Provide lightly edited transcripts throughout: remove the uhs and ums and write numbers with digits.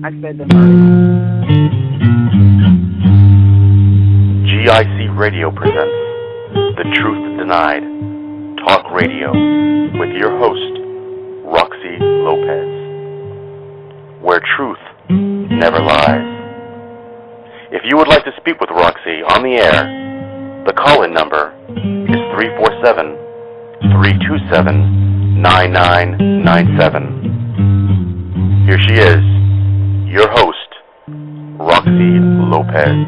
I fed them already. GIC Radio presents The Truth Denied, Talk Radio, with your host, Roxy Lopez, where truth never lies. If you would like to speak with Roxy on the air, the call-in number is 347-327-9997. Here she is, your host, Roxy Lopez.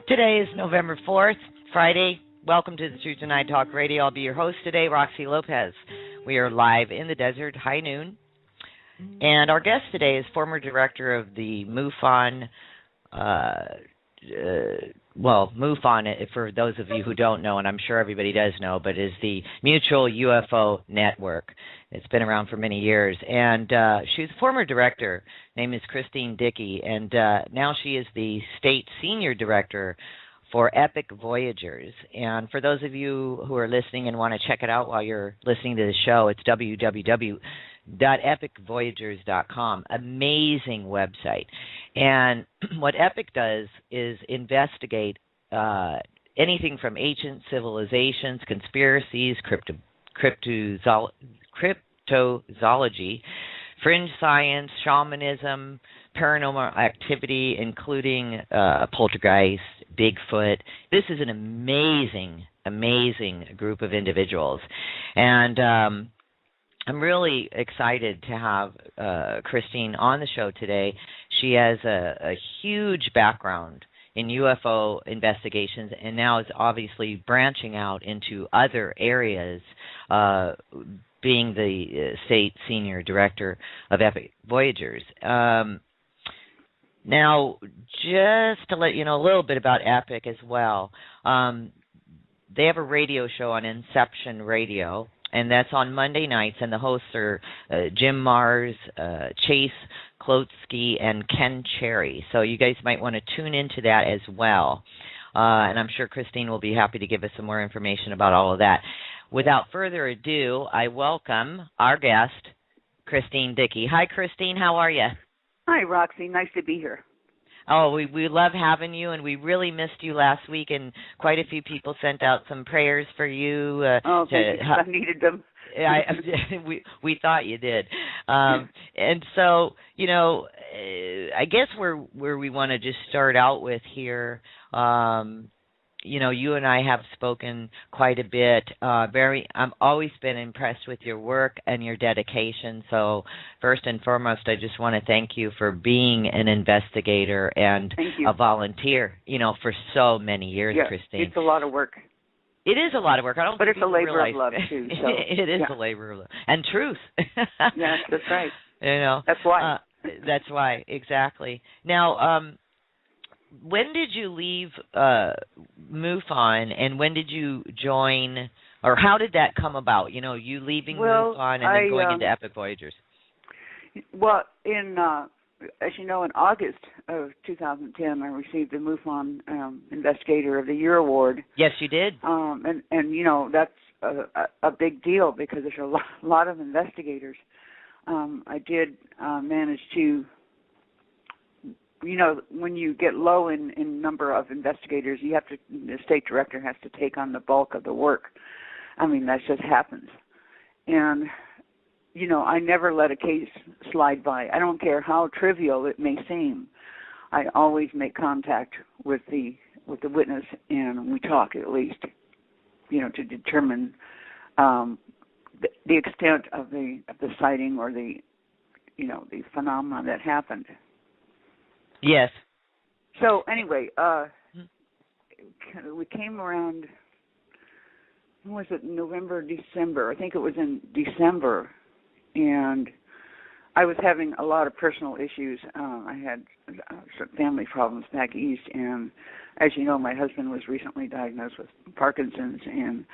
Today is November 4th, Friday. Welcome to the Truth Denied Talk Radio. I'll be your host today, Roxy Lopez. We are live in the desert, high noon. And our guest today is former director of the MUFON, MUFON, for those of you who don't know, and I'm sure everybody does know, but is the Mutual UFO Network. It's been around for many years. And she's a former director. Her name is Chrisine Dickey, and now she is the state senior director for E.P.I.C Voyagers. And for those of you who are listening and want to check it out while you're listening to the show, it's www.epicvoyagers.com. Amazing website. And what E.P.I.C does is investigate anything from ancient civilizations, conspiracies, cryptozoology, fringe science, shamanism, paranormal activity, including poltergeist, Bigfoot. This is an amazing, amazing group of individuals. And I'm really excited to have Chrisine on the show today. She has a huge background in UFO investigations and now is obviously branching out into other areas, being the state senior director of E.P.I.C Voyagers. Now, just to let you know a little bit about E.P.I.C as well, they have a radio show on Inception Radio, and that's on Monday nights, and the hosts are Jim Mars, Chase Klotsky, and Ken Cherry. So you guys might want to tune into that as well. And I'm sure Chrisine will be happy to give us some more information about all of that. Without further ado, I welcome our guest, Chrisine Dickey. Hi, Chrisine. How are you? Hi, Roxy. Nice to be here. Oh, we love having you, and we really missed you last week, and quite a few people sent out some prayers for you. Thank you. I needed them. We thought you did. And so, you know, I guess where we want to just start out with here, you know, you and I have spoken quite a bit. I've always been impressed with your work and your dedication. So first and foremost, I just want to thank you for being an investigator and a volunteer, you know, for so many years, Chrisine. It's a lot of work. It is a lot of work. But it's a labor of love, too. So. It is a labor of love. And truth. Yes, that's right. You know. That's why. That's why, exactly. Now, when did you leave MUFON, and when did you join, or how did that come about? You know, you leaving MUFON and then going into E.P.I.C Voyagers. Well, as you know, in August of 2010, I received the MUFON Investigator of the Year award. Yes, you did. And you know, that's a big deal because there's a lot of investigators. I did manage to. You know, when you get low in number of investigators, the state director has to take on the bulk of the work. I mean, that just happens. And, you know, I never let a case slide by. I don't care how trivial it may seem. I always make contact with the witness, and we talk at least, you know, to determine the extent of the sighting or the phenomenon that happened. Yes. So anyway, we came around, when was it, November, December? I think it was in December, and I was having a lot of personal issues. I had some family problems back east, and as you know, my husband was recently diagnosed with Parkinson's, and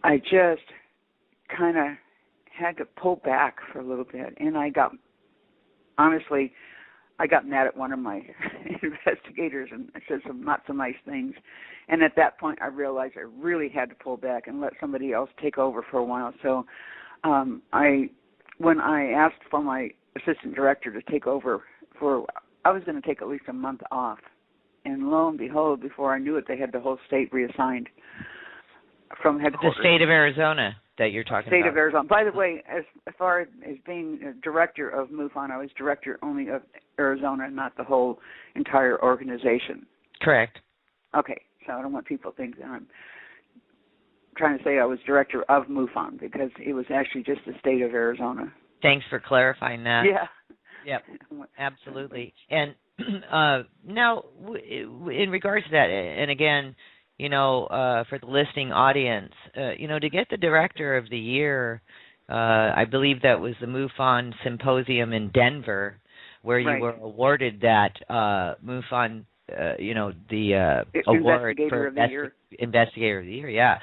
I just kind of had to pull back for a little bit, and I got mad at one of my investigators and I said some not so nice things. And at that point, I realized I really had to pull back and let somebody else take over for a while. So I when I asked for my assistant director to take over I was going to take at least a month off. And lo and behold, before I knew it, they had the whole state reassigned from headquarters. The state of Arizona that you're talking about. State of Arizona. By the way, as far as being a director of MUFON, I was director only of Arizona, not the whole entire organization. Correct. Okay, so I don't want people to think that I'm trying to say I was director of MUFON, because it was actually just the state of Arizona. Thanks for clarifying that. Yeah. Yep, absolutely. And now, in regards to that, and again, for the listening audience, to get the Director of the Year, I believe that was the MUFON Symposium in Denver, where you were awarded that MUFON, the award for Investigator of the Year. Yeah.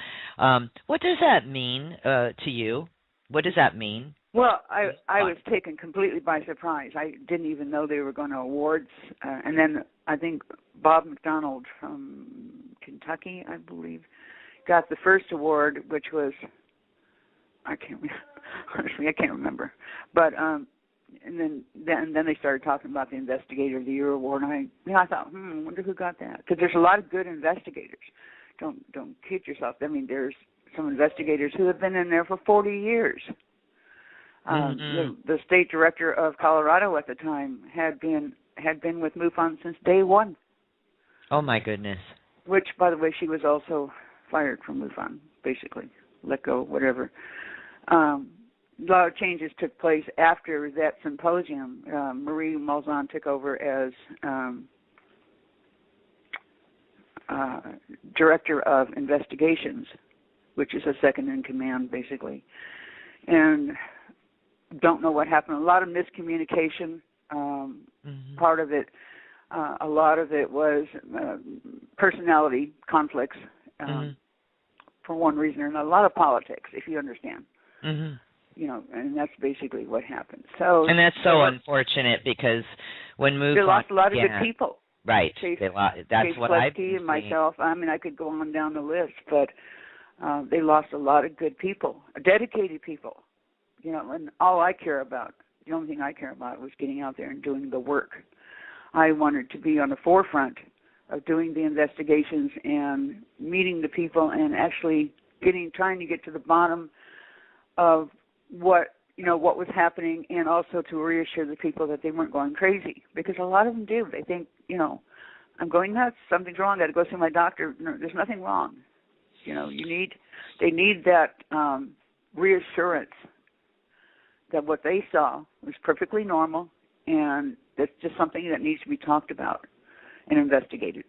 What does that mean to you? What does that mean? Well, I was taken completely by surprise. I didn't even know they were going to awards. And then I think Bob McDonald from Kentucky, I believe, got the first award, which was, honestly, I can't remember. But and then they started talking about the Investigator of the Year award, and I thought, I wonder who got that, because there's a lot of good investigators. Don't kid yourself. I mean, there's some investigators who have been in there for 40 years. The state director of Colorado at the time had been with MUFON since day one. Oh my goodness! Which, by the way, she was also fired from MUFON, basically let go, whatever. A lot of changes took place after that symposium. Marie Malzahn took over as director of investigations, which is a second in command, basically, and don't know what happened. A lot of miscommunication. Part of it, a lot of it was personality conflicts for one reason or another. A lot of politics, if you understand. And that's basically what happened. So, and that's so unfortunate, because when MUFON, they lost a lot of good people. Right. That's what I've seen. And myself. I mean, I could go on down the list, but they lost a lot of good people, dedicated people. And all I care about, the only thing I care about was getting out there and doing the work. I wanted to be on the forefront of doing the investigations and meeting the people and actually trying to get to the bottom of what was happening, and also to reassure the people that they weren't going crazy, because a lot of them do. They think, I'm going nuts, something's wrong, I got to go see my doctor. No, there's nothing wrong. They need that reassurance that what they saw was perfectly normal, and that's just something that needs to be talked about and investigated.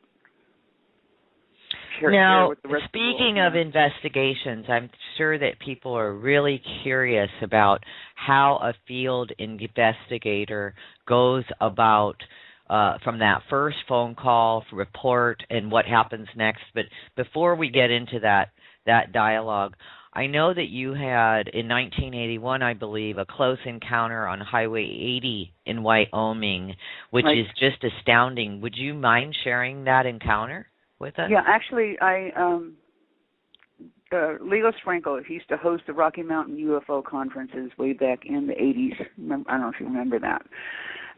Now, speaking of investigations, I'm sure that people are really curious about how a field investigator goes about from that first phone call, report, and what happens next. But before we get into that dialogue, I know that you had, in 1981, I believe, a close encounter on Highway 80 in Wyoming, which is just astounding. Would you mind sharing that encounter with us? Yeah, actually, Leo Frankel used to host the Rocky Mountain UFO conferences way back in the 80s. I don't know if you remember that.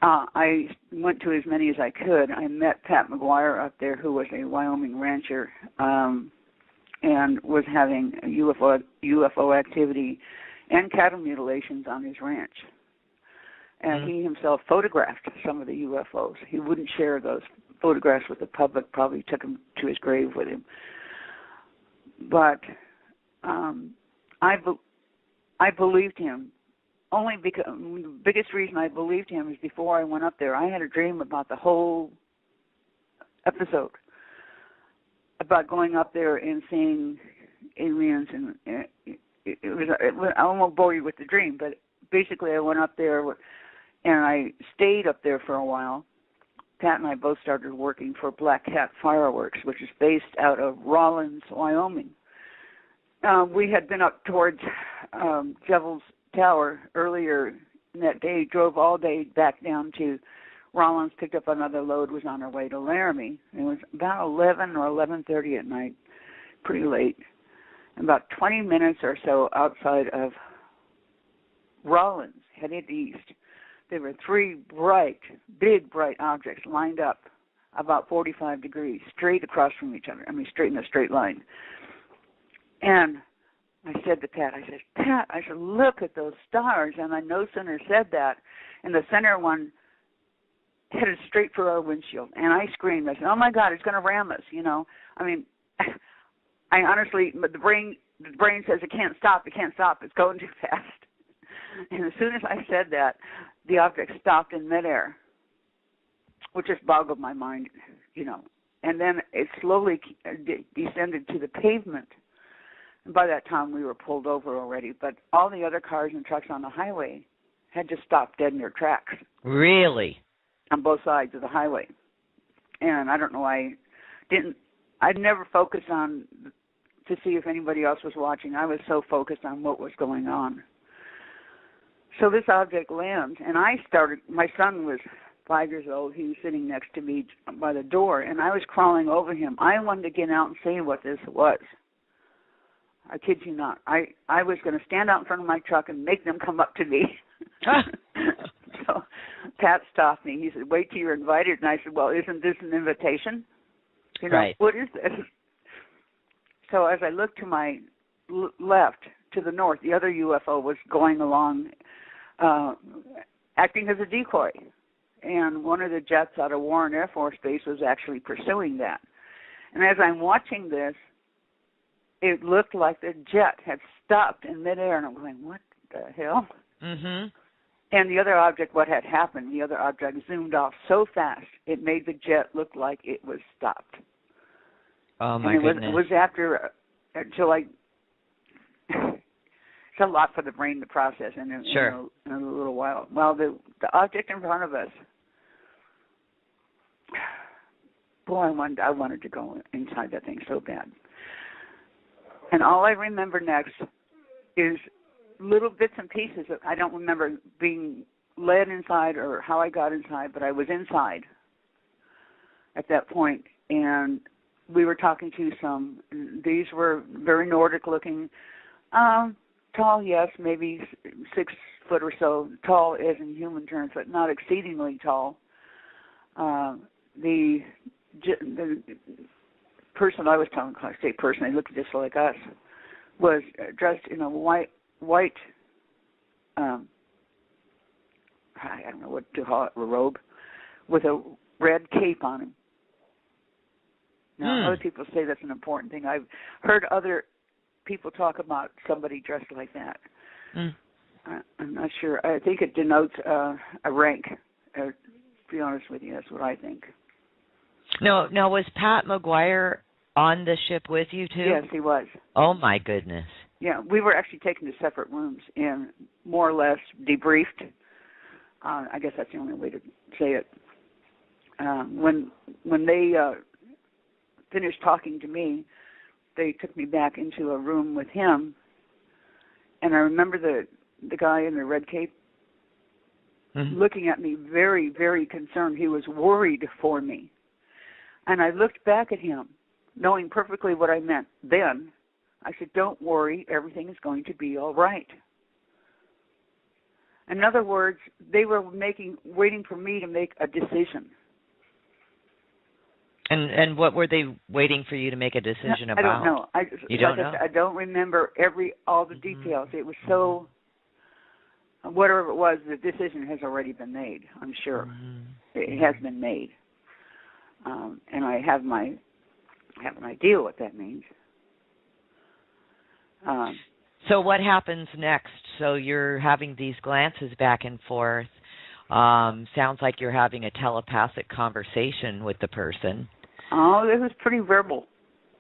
I went to as many as I could. I met Pat McGuire up there, who was a Wyoming rancher, and was having UFO activity and cattle mutilations on his ranch. And he himself photographed some of the UFOs. He wouldn't share those photographs with the public, probably took them to his grave with him. But I believed him, only because the biggest reason I believed him is before I went up there, I had a dream about the whole episode, about going up there and seeing aliens, and I won't bore you with the dream, but basically I went up there and I stayed up there for a while. Pat and I both started working for Black Cat Fireworks, which is based out of Rawlins, Wyoming. We had been up towards Devil's Tower earlier that day, drove all day back down to Rollins, picked up another load, was on our way to Laramie. It was about 11 or 11:30 at night, pretty late. About 20 minutes or so outside of Rollins, headed east. There were 3 bright, big, bright objects lined up about 45 degrees, straight across from each other. I mean, straight in a straight line. And I said to Pat, Pat, I said, look at those stars. And I no sooner said that, and the center one headed straight for our windshield. And I screamed. I said, oh, my God, it's going to ram us, you know. I mean, I honestly, but the brain says it can't stop. It can't stop. It's going too fast. And as soon as I said that, the object stopped in midair, which just boggled my mind, you know. And then it slowly descended to the pavement. And by that time, we were pulled over already. But all the other cars and trucks on the highway had just stopped dead in their tracks. Really? On both sides of the highway. And I don't know why I'd never focused on to see if anybody else was watching. I was so focused on what was going on. So this object lands, and my son was 5 years old. He was sitting next to me by the door, and I was crawling over him. I wanted to get out and see what this was. I kid you not. I was going to stand out in front of my truck and make them come up to me. So Pat stopped me. He said, wait till you're invited. And I said, well, isn't this an invitation? You know, right. What is this? So as I looked to my left, to the north, the other UFO was going along, acting as a decoy. And one of the jets out of Warren Air Force Base was actually pursuing that. And as I'm watching this, it looked like the jet had stopped in midair, and I'm going, what the hell? Mm-hmm. And the other object, what had happened, the other object zoomed off so fast, it made the jet look like it was stopped. Oh, my goodness. It was after, until it's a lot for the brain to process in a little while. Well, the object in front of us, boy, I wanted to go inside that thing so bad. And all I remember next is little bits and pieces. I don't remember being led inside or how I got inside, but I was inside at that point. And we were talking to these were very Nordic looking, tall, yes, maybe 6 foot or so, tall as in human terms, but not exceedingly tall. The person I was talking to, I say person, they looked just like us, was dressed in a white, I don't know what to call it, a robe, with a red cape on him. Now, other people say that's an important thing. I've heard other people talk about somebody dressed like that. I'm not sure. I think it denotes a rank, to be honest with you. That's what I think. No, was Pat McGuire on the ship with you, too? Yes, he was. Oh, my goodness. Yeah, we were actually taken to separate rooms and more or less debriefed. I guess that's the only way to say it. When they finished talking to me, they took me back into a room with him, and I remember the guy in the red cape looking at me very, very concerned. He was worried for me. And I looked back at him, knowing perfectly what I meant then. I said, don't worry, everything is going to be all right. In other words, they were waiting for me to make a decision. And what were they waiting for you to make a decision about? I don't know. You don't know? I don't remember all the details. It was so, whatever it was, the decision has already been made, I'm sure. It has been made. And I have an idea what that means. So what happens next? So you're having these glances back and forth. Sounds like you're having a telepathic conversation with the person. Oh, it was pretty verbal.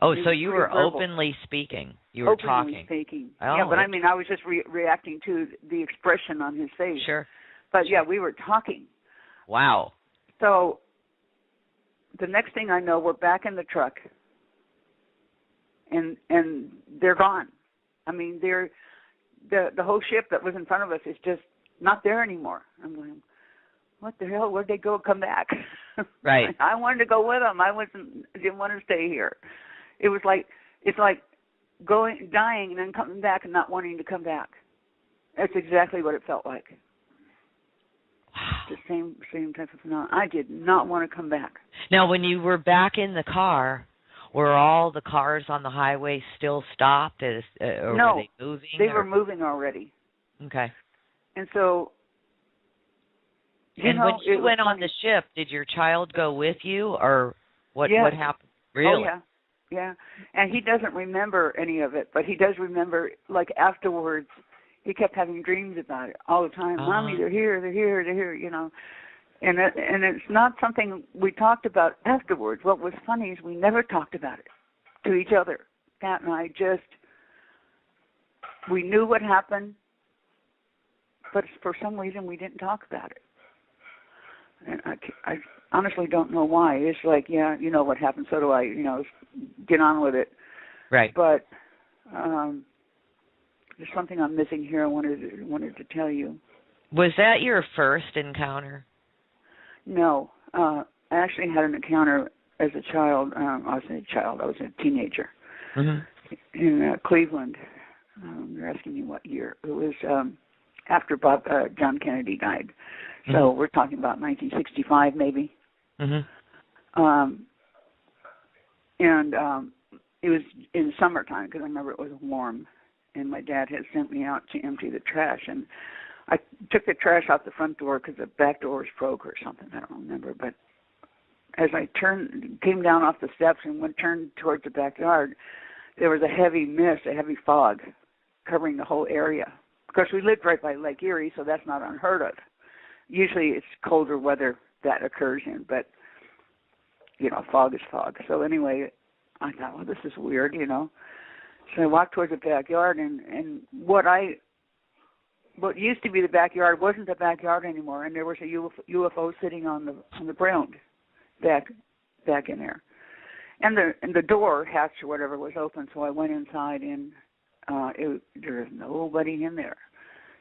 Oh, so you were openly speaking. You were talking. Openly speaking. Oh, yeah, but I mean, I was just reacting to the expression on his face. Sure. But yeah, we were talking. Wow. So the next thing I know, we're back in the truck, and they're gone. I mean, the whole ship that was in front of us is just not there anymore. I'm going, what the hell? Where'd they go? Come back? Right. I wanted to go with them. Didn't want to stay here. It's like dying and then coming back and not wanting to come back. That's exactly what it felt like. the same type of phenomenon. I did not want to come back. Now, when you were back in the car, were all the cars on the highway still stopped, or no, were they moving? They were moving already. Okay. And so, when you went on the ship, did your child go with you, or what happened? Really? Oh, yeah. Yeah. And he doesn't remember any of it, but he does remember, like, afterwards, he kept having dreams about it all the time. Mommy, they're here, you know. And it's not something we talked about afterwards. What was funny is we never talked about it to each other. Pat and I we knew what happened, but for some reason we didn't talk about it. And I honestly don't know why. It's like, yeah, you know what happened, so do I, you know, get on with it. Right. But there's something I'm missing here I wanted to tell you. Was that your first encounter? No. I actually had an encounter as a child. I was a teenager in Cleveland. You're asking me what year. It was after John Kennedy died. So we're talking about 1965 maybe. And it was in summertime because I remember it was warm. And my dad had sent me out to empty the trash. And I took the trash out the front door because the back door was broke or something. I don't remember. But as I came down off the steps and turned towards the backyard, there was a heavy mist, a heavy fog covering the whole area. Of course, we lived right by Lake Erie, so that's not unheard of. Usually it's colder weather that occurs in, but, you know, fog is fog. So anyway, I thought, well, this is weird, you know. So I walked towards the backyard, and what used to be the backyard wasn't the backyard anymore, and there was a UFO sitting on the ground back in there. And the door hatch or whatever was open, so I went inside, and there was nobody in there.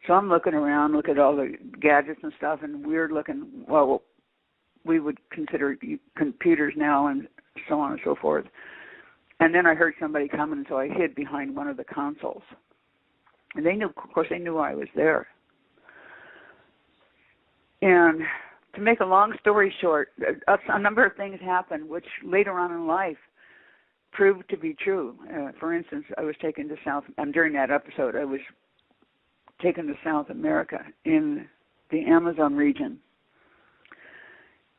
So I'm looking around, look at all the gadgets and stuff, and weird looking, well, we would consider computers now and so on and so forth. And then I heard somebody coming, so I hid behind one of the consoles. And they knew I was there. And to make a long story short, a number of things happened, which later on in life proved to be true. For instance, I was taken to during that episode, I was taken to South America in the Amazon region.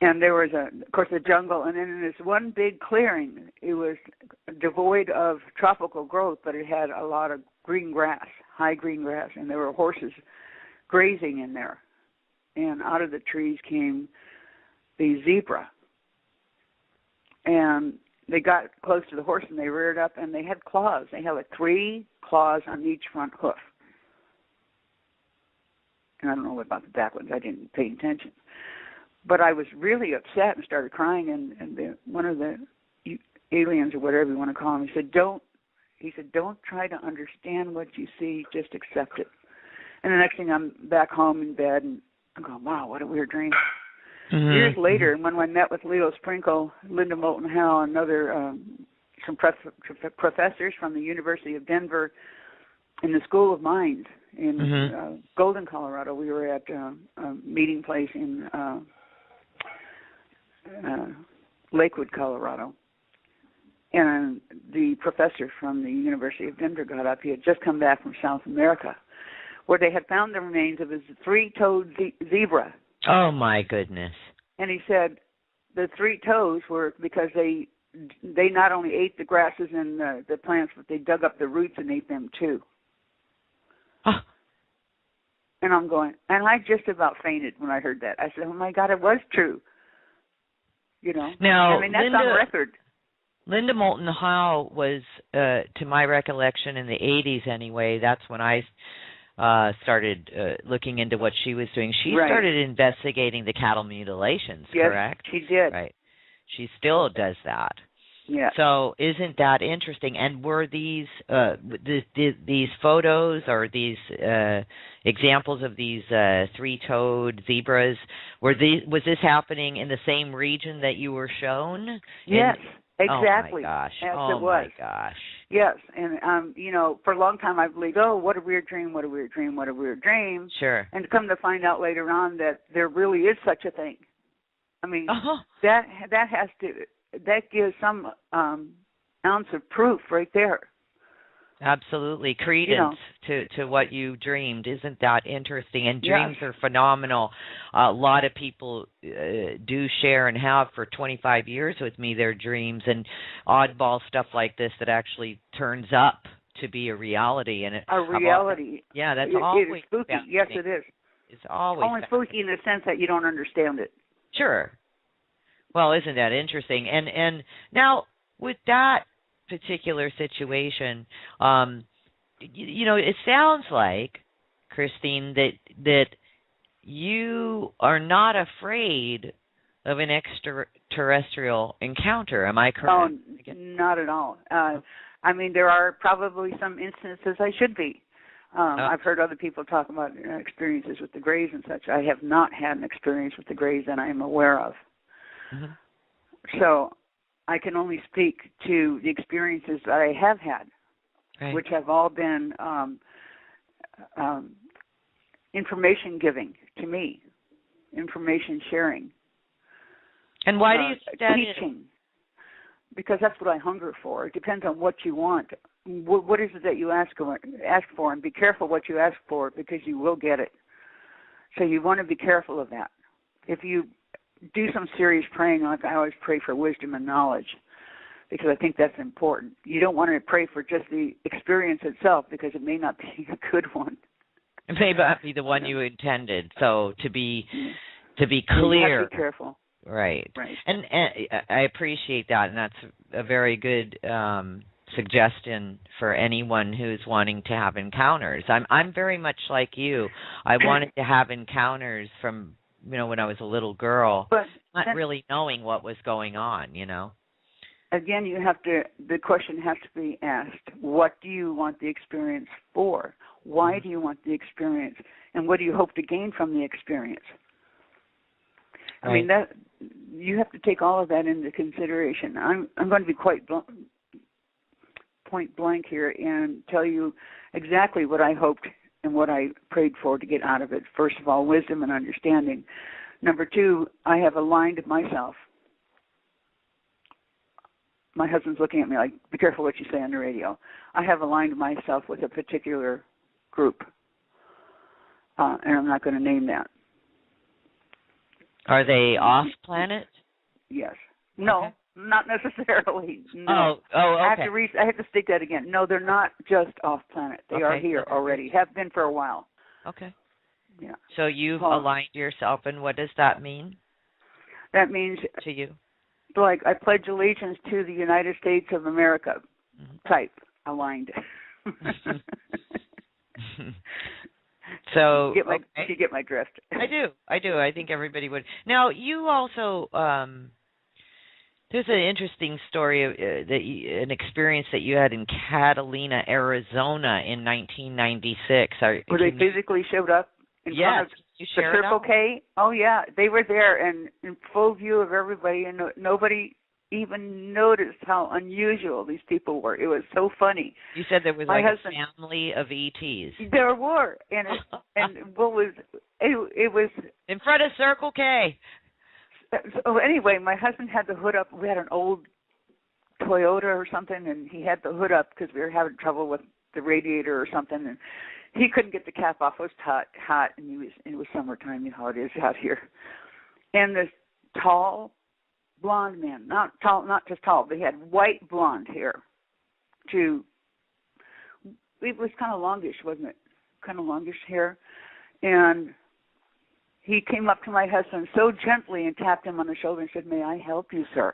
And there was, of course, the jungle, and then in this one big clearing, it was devoid of tropical growth, but it had a lot of green grass, high green grass, and there were horses grazing in there. And out of the trees came the zebra. And they got close to the horse, and they reared up, and they had claws. They had like 3 claws on each front hoof. And I don't know about the back ones. I didn't pay attention. But I was really upset and started crying, and one of the aliens or whatever you want to call him, he said, don't try to understand what you see, just accept it. And the next thing I'm back home in bed, and I'm going, wow, what a weird dream. Years later, when I met with Leo Sprinkle, Linda Moulton Howe, and some professors from the University of Denver in the School of Mines in Golden, Colorado, we were at a meeting place in Lakewood, Colorado. And the professor from the University of Denver got up. He had just come back from South America, where they had found the remains of his 3-toed zebra. Oh, my goodness. And he said the 3 toes were because they not only ate the grasses and the plants, but they dug up the roots and ate them too. Oh. And I'm going, and I just about fainted when I heard that. I said, oh, my God, it was true. You know? Now, I mean, that's on record. Linda Moulton Howe was, to my recollection, in the 80s anyway, that's when I started looking into what she was doing. She started investigating the cattle mutilations, correct? Yes, she did. Right. She still does that. Yeah. So isn't that interesting? And were these photos or these examples of these 3-toed zebras, was this happening in the same region that you were shown? Yes, exactly. Oh, my gosh. Yes, oh, it was. My gosh. Yes, and for a long time I believed, oh, what a weird dream, what a weird dream, what a weird dream. Sure. And come to find out later on that there really is such a thing. I mean, that gives some ounce of proof right there. Absolutely. Credence to what you dreamed. Isn't that interesting? And dreams are phenomenal. A lot of people do share and have for 25 years with me their dreams and oddball stuff like this that actually turns up to be a reality. And a reality. That's always it is spooky. Yes, it is. It's always only spooky in the sense that you don't understand it. Sure. Well, isn't that interesting? And now with that particular situation, it sounds like, Chrisine, that you are not afraid of an extraterrestrial encounter. Am I correct? Oh, not at all. I mean, there are probably some instances I should be. I've heard other people talk about experiences with the Greys and such. I have not had an experience with the Greys that I am aware of. Mm-hmm. So I can only speak to the experiences that I have had, right, which have all been information giving to me, information sharing. And why do you study teaching? Because that's what I hunger for. It depends on what you want. What is it that you ask for, and be careful what you ask for, because you will get it. So you want to be careful of that. If you do some serious praying, like I always pray for wisdom and knowledge, because I think that's important. You don't want to pray for just the experience itself, because it may not be a good one. It may not be the one you intended. So to be clear, you have to be careful. Right. And I appreciate that, and that's a very good suggestion for anyone who's wanting to have encounters. I'm very much like you. I wanted to have encounters from when I was a little girl, but not really knowing what was going on. Again, the question has to be asked: what do you want the experience for? Why do you want the experience, and what do you hope to gain from the experience? Right. I mean, that you have to take all of that into consideration. I'm going to be quite point blank here and tell you exactly what I hoped and what I prayed for to get out of it. First of all, wisdom and understanding. Number two, I have aligned myself. My husband's looking at me like, be careful what you say on the radio. I have aligned myself with a particular group, and I'm not going to name that. Are they off planet? Yes. No, okay. Not necessarily. No. Oh, okay. I have to state that again. No, they're not just off planet. They are here already. Have been for a while. Okay. Yeah. So you've aligned yourself, and what does that mean? That means to you, like I pledge allegiance to the United States of America. Type aligned. So you get my drift. I do. I think everybody would. Now, you also there's an interesting story an experience that you had in Catalina, Arizona, in 1996. Where they physically showed up in front of the Circle K? Oh yeah, they were there and in full view of everybody, and nobody even noticed how unusual these people were. It was so funny. You said there was a family of ETs. There were, and what was it was in front of Circle K. So anyway, my husband had the hood up. We had an old Toyota or something, and he had the hood up because we were having trouble with the radiator or something, and he couldn't get the cap off. It was hot, and it was summertime. You know how it is out here. And this tall, blonde man, not just tall, but he had white blonde hair. It was kind of longish, wasn't it? Kind of longish hair. And he came up to my husband so gently and tapped him on the shoulder and said, "May I help you, sir?"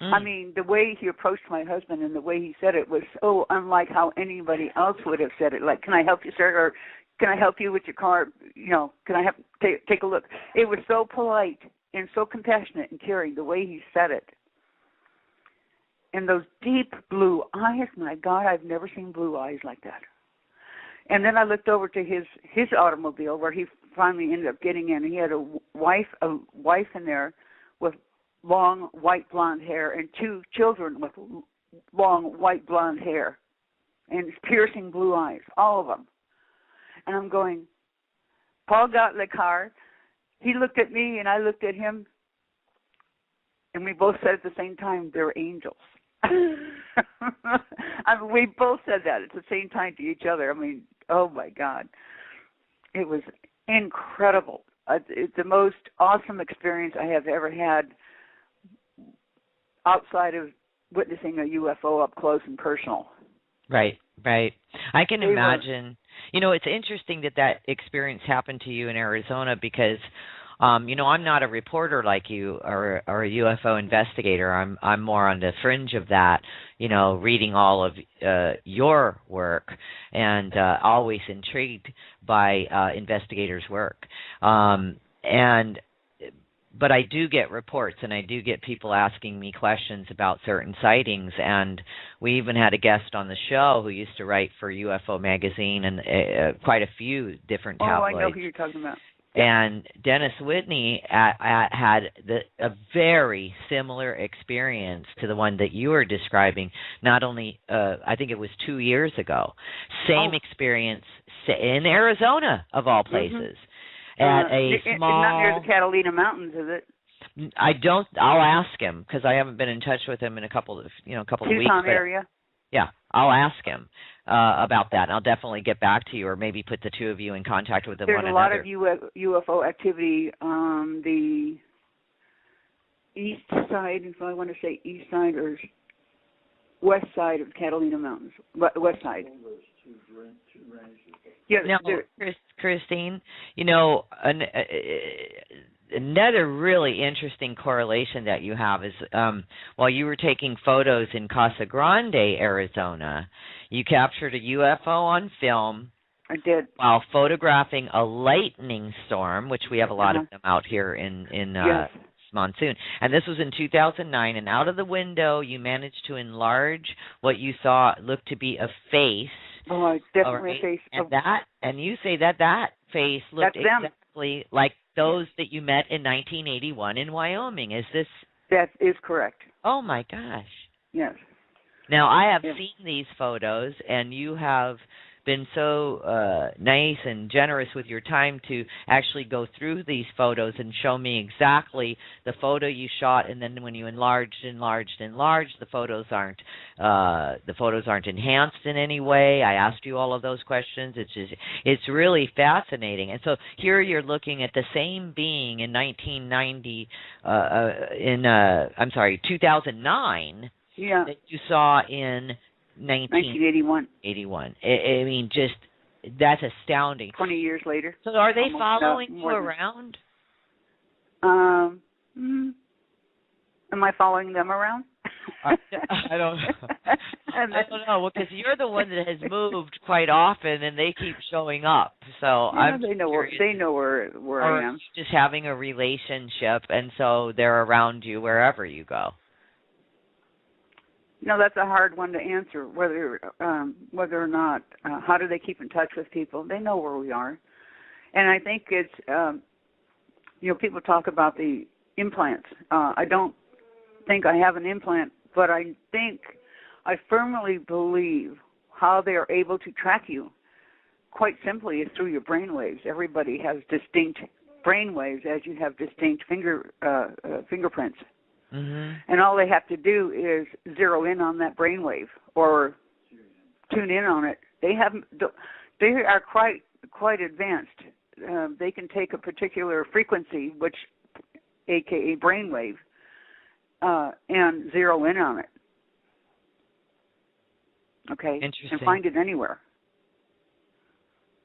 I mean, the way he approached my husband and the way he said it was so unlike how anybody else would have said it. Like, "Can I help you, sir?" Or, "Can I help you with your car? Can I take a look?" It was so polite and so compassionate and caring the way he said it. And those deep blue eyes, my God, I've never seen blue eyes like that. And then I looked over to his automobile where he finally ended up getting in. He had a wife in there with long white blonde hair and two children with long white blonde hair and piercing blue eyes, all of them. And I'm going, Paul got in the car. He looked at me and I looked at him, and we both said at the same time, they're angels. I mean, we both said that at the same time to each other. I mean, oh my God. It was incredible. It's the most awesome experience I have ever had outside of witnessing a UFO up close and personal. Right, right. I can imagine. You know, it's interesting that experience happened to you in Arizona because, you know, I'm not a reporter like you or a UFO investigator. I'm more on the fringe of that, you know, reading all of your work and always intrigued by investigators' work. But I do get reports, and I do get people asking me questions about certain sightings, and we even had a guest on the show who used to write for UFO Magazine and quite a few different tabloids. Oh, I know who you're talking about. And Dennis Whitney had a very similar experience to the one that you were describing, not only, I think it was 2 years ago. Same experience in Arizona, of all places. At a small... It's not near the Catalina Mountains, is it? I'll ask him, because I haven't been in touch with him in a couple of weeks. Tucson area? Yeah, I'll ask him about that. And I'll definitely get back to you, or maybe put the two of you in contact with one another. There's a lot of UFO activity on the east side, if I want to say east side or west side of Catalina Mountains. West side. Yeah, now, Chrisine, you know, another really interesting correlation that you have is while you were taking photos in Casa Grande, Arizona, you captured a UFO on film. I did. While photographing a lightning storm, which we have a lot of them out here in yes. Monsoon. And this was in 2009, and out of the window you managed to enlarge what you saw looked to be a face. Oh, definitely a face. And you say that face looked exactly like those that you met in 1981 in Wyoming. Is this? That is correct. Oh my gosh. Yes. Now I have seen these photos, and you have been so nice and generous with your time to actually go through these photos and show me exactly the photo you shot, and then when you enlarged, the photos aren't enhanced in any way. I asked you all of those questions. It's really fascinating. And so here you're looking at the same being in 2009 that you saw in 1981. I mean, just that's astounding. 20 years later. So are they following you around? Am I following them around? I don't know. I don't know, because you're the one that has moved quite often, and they keep showing up. So they know where I am. Just having a relationship, and so they're around you wherever you go. No, that's a hard one to answer. Whether or not, how do they keep in touch with people? They know where we are, and I think it's people talk about the implants. I don't think I have an implant, but I firmly believe how they are able to track you. Quite simply, is through your brain waves. Everybody has distinct brain waves, as you have distinct fingerprints. Mm-hmm. And all they have to do is zero in on that brainwave or tune in on it. They are quite advanced. They can take a particular frequency, which, aka brainwave, and zero in on it. Okay, interesting. And find it anywhere.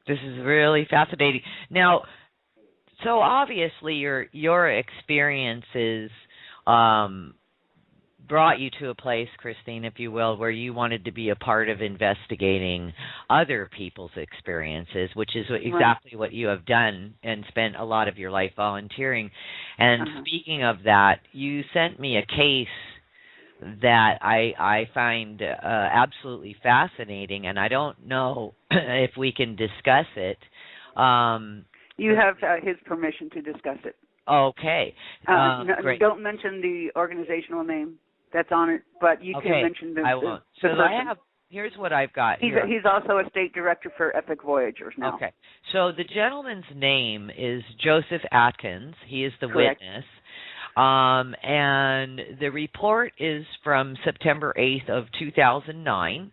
This is really fascinating. Now, so obviously your experiences brought you to a place, Chrisine, if you will, where you wanted to be a part of investigating other people's experiences, which is exactly what you have done and spent a lot of your life volunteering. And speaking of that, you sent me a case that I find absolutely fascinating, and I don't know if we can discuss it. You have his permission to discuss it. Okay. Great. Don't mention the organizational name. that's on it. But you Okay, can mention the I won't. the So person. I have. Here's what I've got. He's also a state director for Epic Voyagers now. Okay. So the gentleman's name is Joseph Atkins. He is the Correct. witness. And the report is from September 8th of 2009.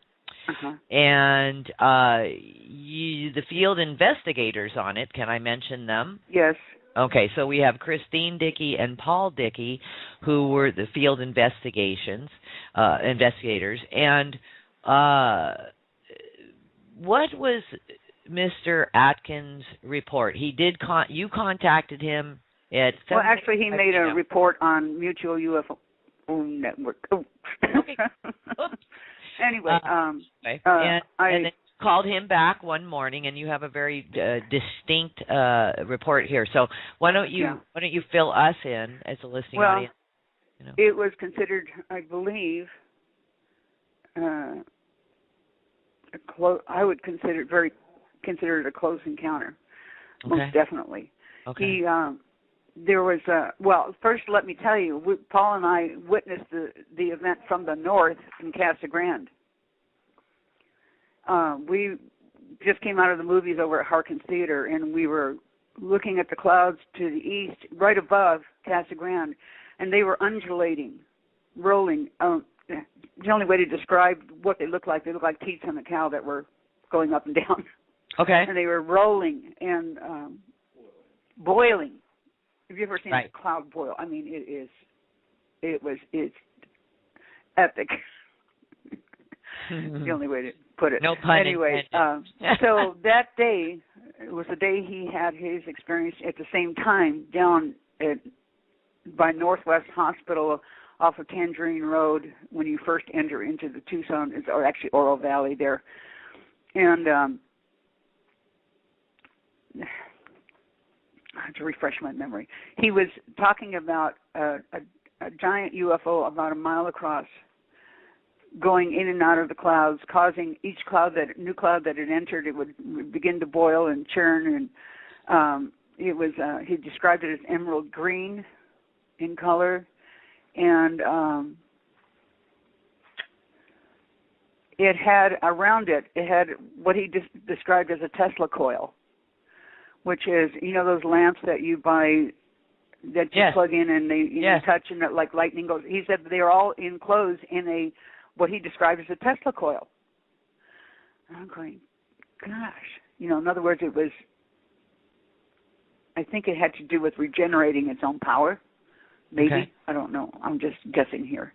Uh-huh. And the field investigators on it, can I mention them? Yes. Okay, so we have Chrisine Dickey and Paul Dickey, who were the field investigators. And what was Mr. Atkins' report? He did. You contacted him at. Well, actually, he made a report on Mutual UFO Network. Oh. Okay. Anyway, okay. And then you called him back one morning, and you have a very distinct report here. So why don't you fill us in as a listening audience? You know. It was considered, I believe, I would consider it a close encounter, most definitely. Okay. There was first let me tell you, Paul and I witnessed the event from the north in Casa Grande. We just came out of the movies over at Harkins Theater, and we were looking at the clouds to the east, right above Casa Grande, and they were undulating, rolling. The only way to describe what they look like teats on a cow that were going up and down. Okay. And they were rolling and boiling. Have you ever seen a cloud boil? I mean, it's epic. The only way to put it. No pun anyway, so that day, it was the day he had his experience at the same time down by Northwest Hospital off of Tangerine Road when you first enter into the Tucson, or actually Oro Valley there. And I have to refresh my memory. He was talking about a giant UFO about a mile across, going in and out of the clouds, causing each new cloud that it entered, it would begin to boil and churn. And he described it as emerald green in color. And it had around it what he described as a Tesla coil, which is, those lamps that you buy that you plug in and they touch and it, like lightning goes. He said they're all enclosed in what he described as a Tesla coil. And I'm going, gosh. In other words, I think it had to do with regenerating its own power. Maybe. Okay. I don't know. I'm just guessing here.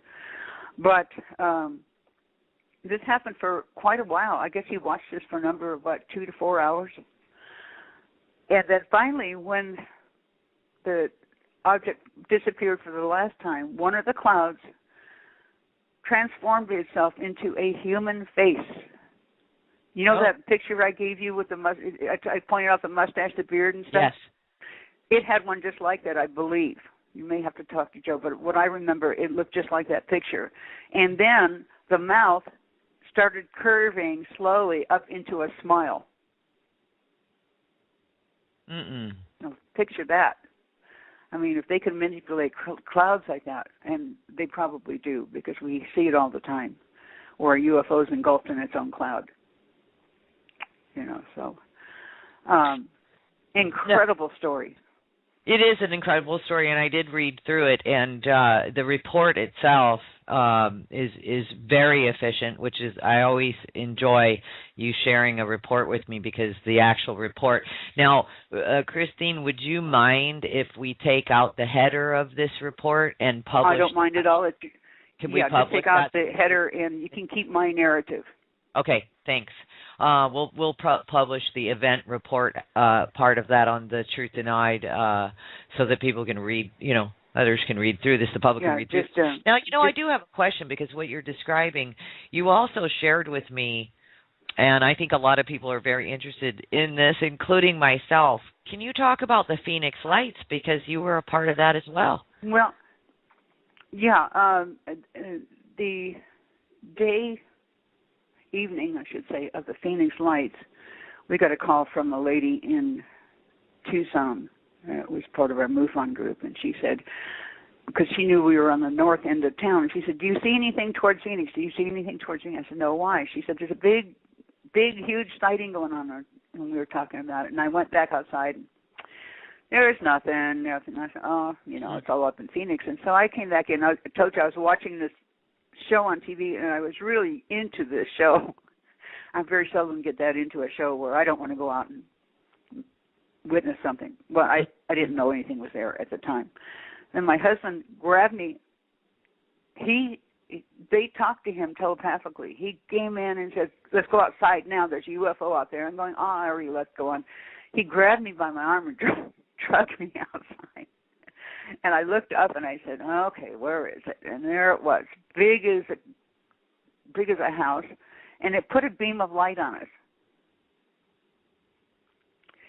But this happened for quite a while. I guess he watched this for a number of, 2 to 4 hours. And then finally, when the object disappeared for the last time, one of the clouds transformed itself into a human face. That picture I gave you with the I pointed out the mustache, the beard and stuff? Yes. It had one just like that, I believe. You may have to talk to Joe, but what I remember, it looked just like that picture. And then the mouth started curving slowly up into a smile. Now, picture that. I mean, if they can manipulate clouds like that, and they probably do, because we see it all the time, or a UFO is engulfed in its own cloud. Incredible story. It is an incredible story, and I did read through it, and the report itself is very efficient, which is, I always enjoy you sharing a report with me, because the actual report. Now, Chrisine, would you mind if we take out the header of this report and publish? I don't mind at all. Can we publish just take out the header, and you can keep my narrative. Okay, thanks. We'll publish the event report part of that on the Truth Denied, so that people can read, others can read through this, the public can read through this. Now, I do have a question, because what you're describing, you also shared with me, and I think a lot of people are very interested in this, including myself. Can you talk about the Phoenix Lights, because you were a part of that as well? Well, yeah, the evening, I should say, of the Phoenix Lights, we got a call from a lady in Tucson. It was part of our MUFON group, and she said because she knew we were on the north end of town. And she said, "Do you see anything towards Phoenix? Do you see anything towards Phoenix?" I said, "No, why?" She said, "There's a big, huge sighting going on there." When we were talking about it, and I went back outside. There's nothing. I said, "Oh, it's all up in Phoenix." And so I came back in. I told you I was watching this show on TV, and I was really into this show. I very seldom get that into a show where I don't want to go out and witness something. Well, I didn't know anything was there at the time. Then my husband grabbed me. They talked to him telepathically. He came in and said, "Let's go outside now. There's a UFO out there." I'm going, "Oh, let's go on." He grabbed me by my arm and dragged me outside. And I looked up and I said, "Okay, where is it?" And there it was, big as a house, and it put a beam of light on us.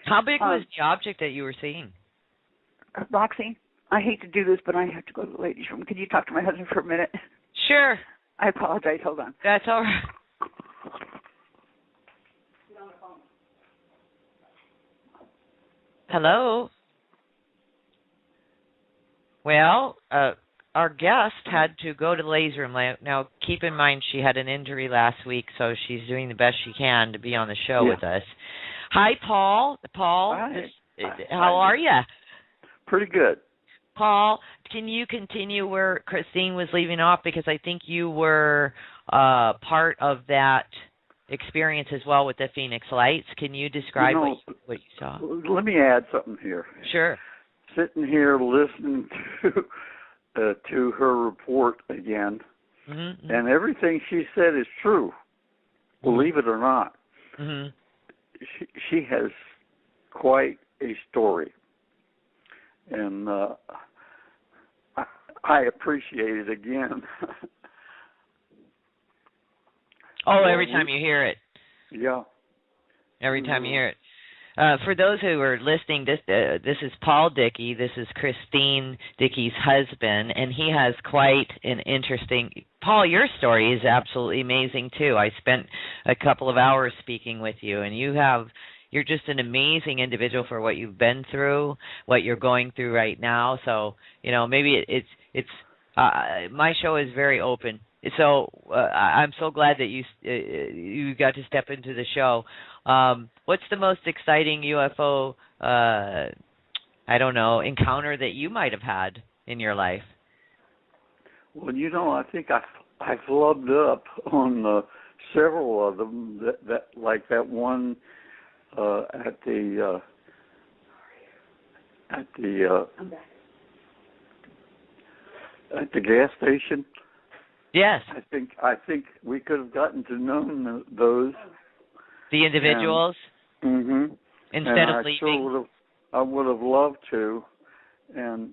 How big was the object that you were seeing? Roxy, I hate to do this, but I have to go to the ladies' room. Can you talk to my husband for a minute? Sure. I apologize. Hold on. That's all right. Hello. Well, our guest had to go to the ladies' room. Now, keep in mind she had an injury last week, so she's doing the best she can to be on the show with us. Hi, Paul. Paul, Hi. How are you? Pretty good. Paul, can you continue where Chrisine was leaving off? Because I think you were part of that experience as well with the Phoenix Lights. Can you describe what you saw? Let me add something here. Sure. Sitting here listening to her report again, and everything she said is true, believe it or not. Mm-hmm. She has quite a story, and I appreciate it again. Every time you hear it. Yeah. Every time you hear it. For those who are listening, this is Paul Dickey. This is Chrisine Dickey's husband, and he has quite an interesting. Paul, your story is absolutely amazing too. I spent a couple of hours speaking with you, and you're just an amazing individual for what you've been through, what you're going through right now. So maybe it's my show is very open. So I'm so glad that you got to step into the show. What's the most exciting UFO, encounter that you might have had in your life? Well, I think I've flubbed up on several of them. That like that one at the gas station. Yes. I think we could have gotten to know those. The individuals? Instead of leaving? I would have loved to, and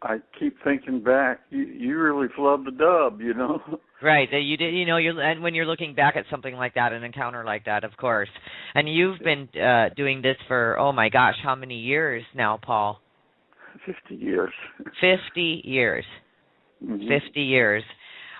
I keep thinking back, you really flubbed the dub, Right, you did, and when you're looking back at something like that, an encounter like that, of course. And you've been doing this for, oh my gosh, how many years now, Paul? 50 years. 50 years. 50 years.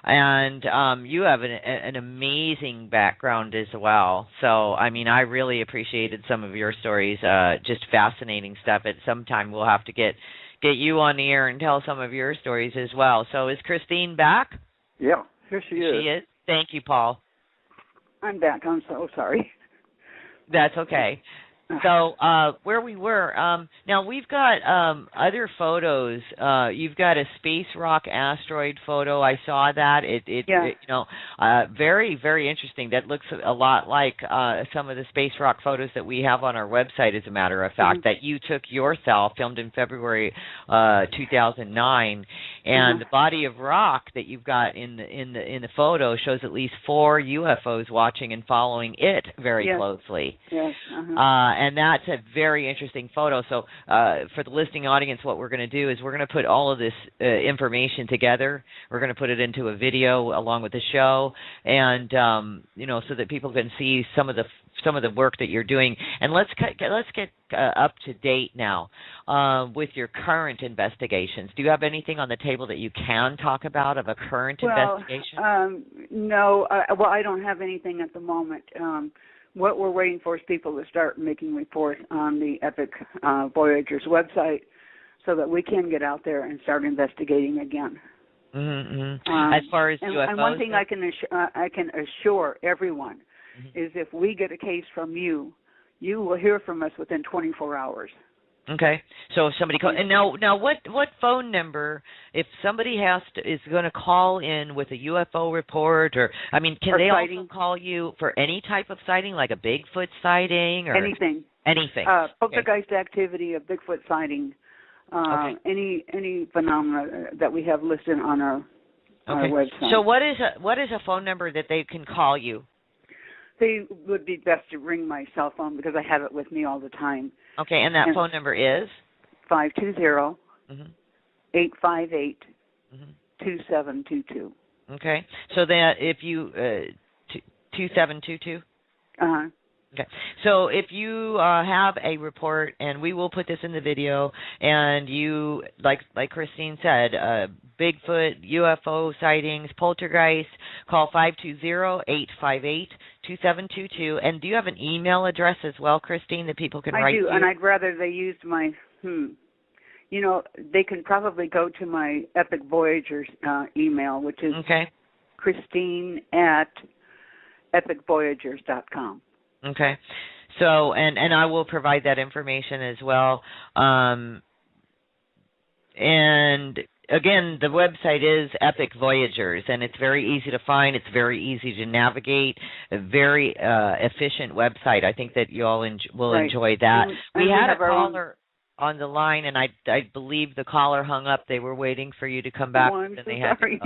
And you have an amazing background as well. So, I really appreciated some of your stories, just fascinating stuff. At some time, we'll have to get you on the air and tell some of your stories as well. So, is Chrisine back? Yeah, here she is. She is. Thank you, Paul. I'm back. I'm so sorry. That's okay. So where we were, now we've got other photos. You've got a space rock asteroid photo. I saw that. It very, very interesting. That looks a lot like some of the space rock photos that we have on our website, as a matter of fact, that you took yourself, filmed in February 2009. And the body of rock that you've got in the photo shows at least 4 UFOs watching and following it very closely. Yes. And that's a very interesting photo. So for the listening audience, what we're going to do is we're going to put all of this information together. We're going to put it into a video along with the show, and so that people can see some of the work that you're doing. And let's get up to date now with your current investigations. Do you have anything on the table that you can talk about of a current investigation? No. I don't have anything at the moment. What we're waiting for is people to start making reports on the E.P.I.C. Voyagers website. so that we can get out there and start investigating again. As far as UFOs, and one thing I can assure everyone is if we get a case from you, you will hear from us within 24 hours. Okay. So if somebody calls, and now what phone number, if somebody is going to call in with a UFO report, or I mean, can they also call you for any type of sighting, like a Bigfoot sighting or anything? Anything. Poltergeist activity, a Bigfoot sighting, any phenomena that we have listed on our website. So what is a phone number that they can call you? They would be best to ring my cell phone because I have it with me all the time. Okay, and that phone number is? 520-858-2722. Okay, so that if you, 2722? Uh-huh. Okay, so if you have a report, and we will put this in the video, and you, like Chrisine said, Bigfoot, UFO sightings, poltergeist, call 520-858-2722. And do you have an email address as well, Chrisine, that people can write to? I do, and I'd rather they used my, they can probably go to my Epic Voyagers email, which is Chrisine at epicvoyagers.com. Okay. So, and I will provide that information as well. And again, the website is Epic Voyagers, and it's very easy to find. It's very easy to navigate. A very efficient website. I think that you all will enjoy that. We had a caller on the line, and I believe the caller hung up. They were waiting for you to come back. Oh, I'm and so they had sorry.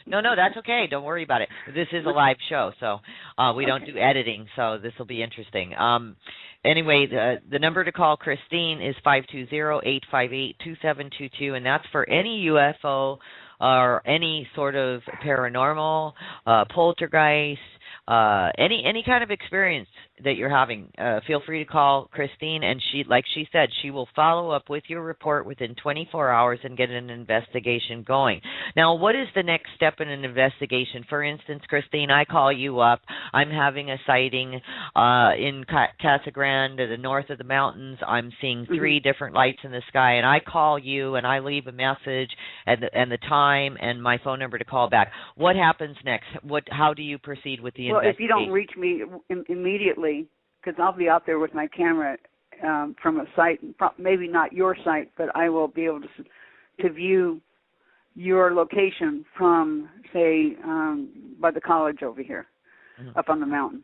No, that's okay. Don't worry about it. This is a live show, so we don't do editing, so this will be interesting. Anyway, the number to call Chrisine is 520-858-2722, and that's for any UFO or any sort of paranormal, poltergeist, any kind of experience that you're having. Feel free to call Chrisine, and like she said, she will follow up with your report within 24 hours and get an investigation going. Now, what is the next step in an investigation? For instance, Chrisine, I call you up. I'm having a sighting in Casa Grande, to the north of the mountains. I'm seeing 3 different lights in the sky, and I call you, and I leave a message and the time and my phone number to call back. What happens next? How do you proceed with the investigation? Well, if you don't reach me immediately, because I'll be out there with my camera from a site, maybe not your site, but I will be able to view your location from, say, by the college over here, up on the mountain.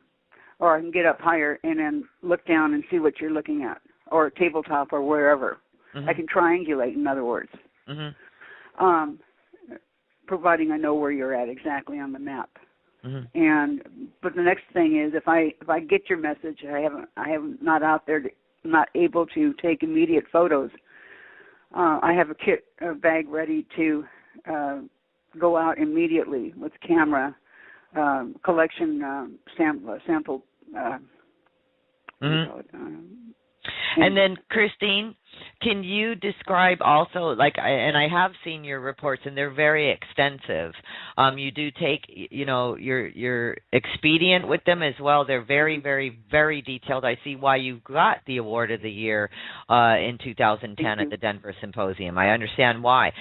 Or I can get up higher and then look down and see what you're looking at, or a tabletop or wherever. I can triangulate, in other words, providing I know where you're at exactly on the map. But the next thing is, if I get your message, I am not out there, not able to take immediate photos. I have a bag ready to go out immediately with camera, collection sample. And then, Chrisine, can you describe also, and I have seen your reports, and they're very extensive. You do take, you're expedient with them as well. They're very, very, very detailed. I see why you got the award of the year in 2010 at the Denver Symposium. I understand why,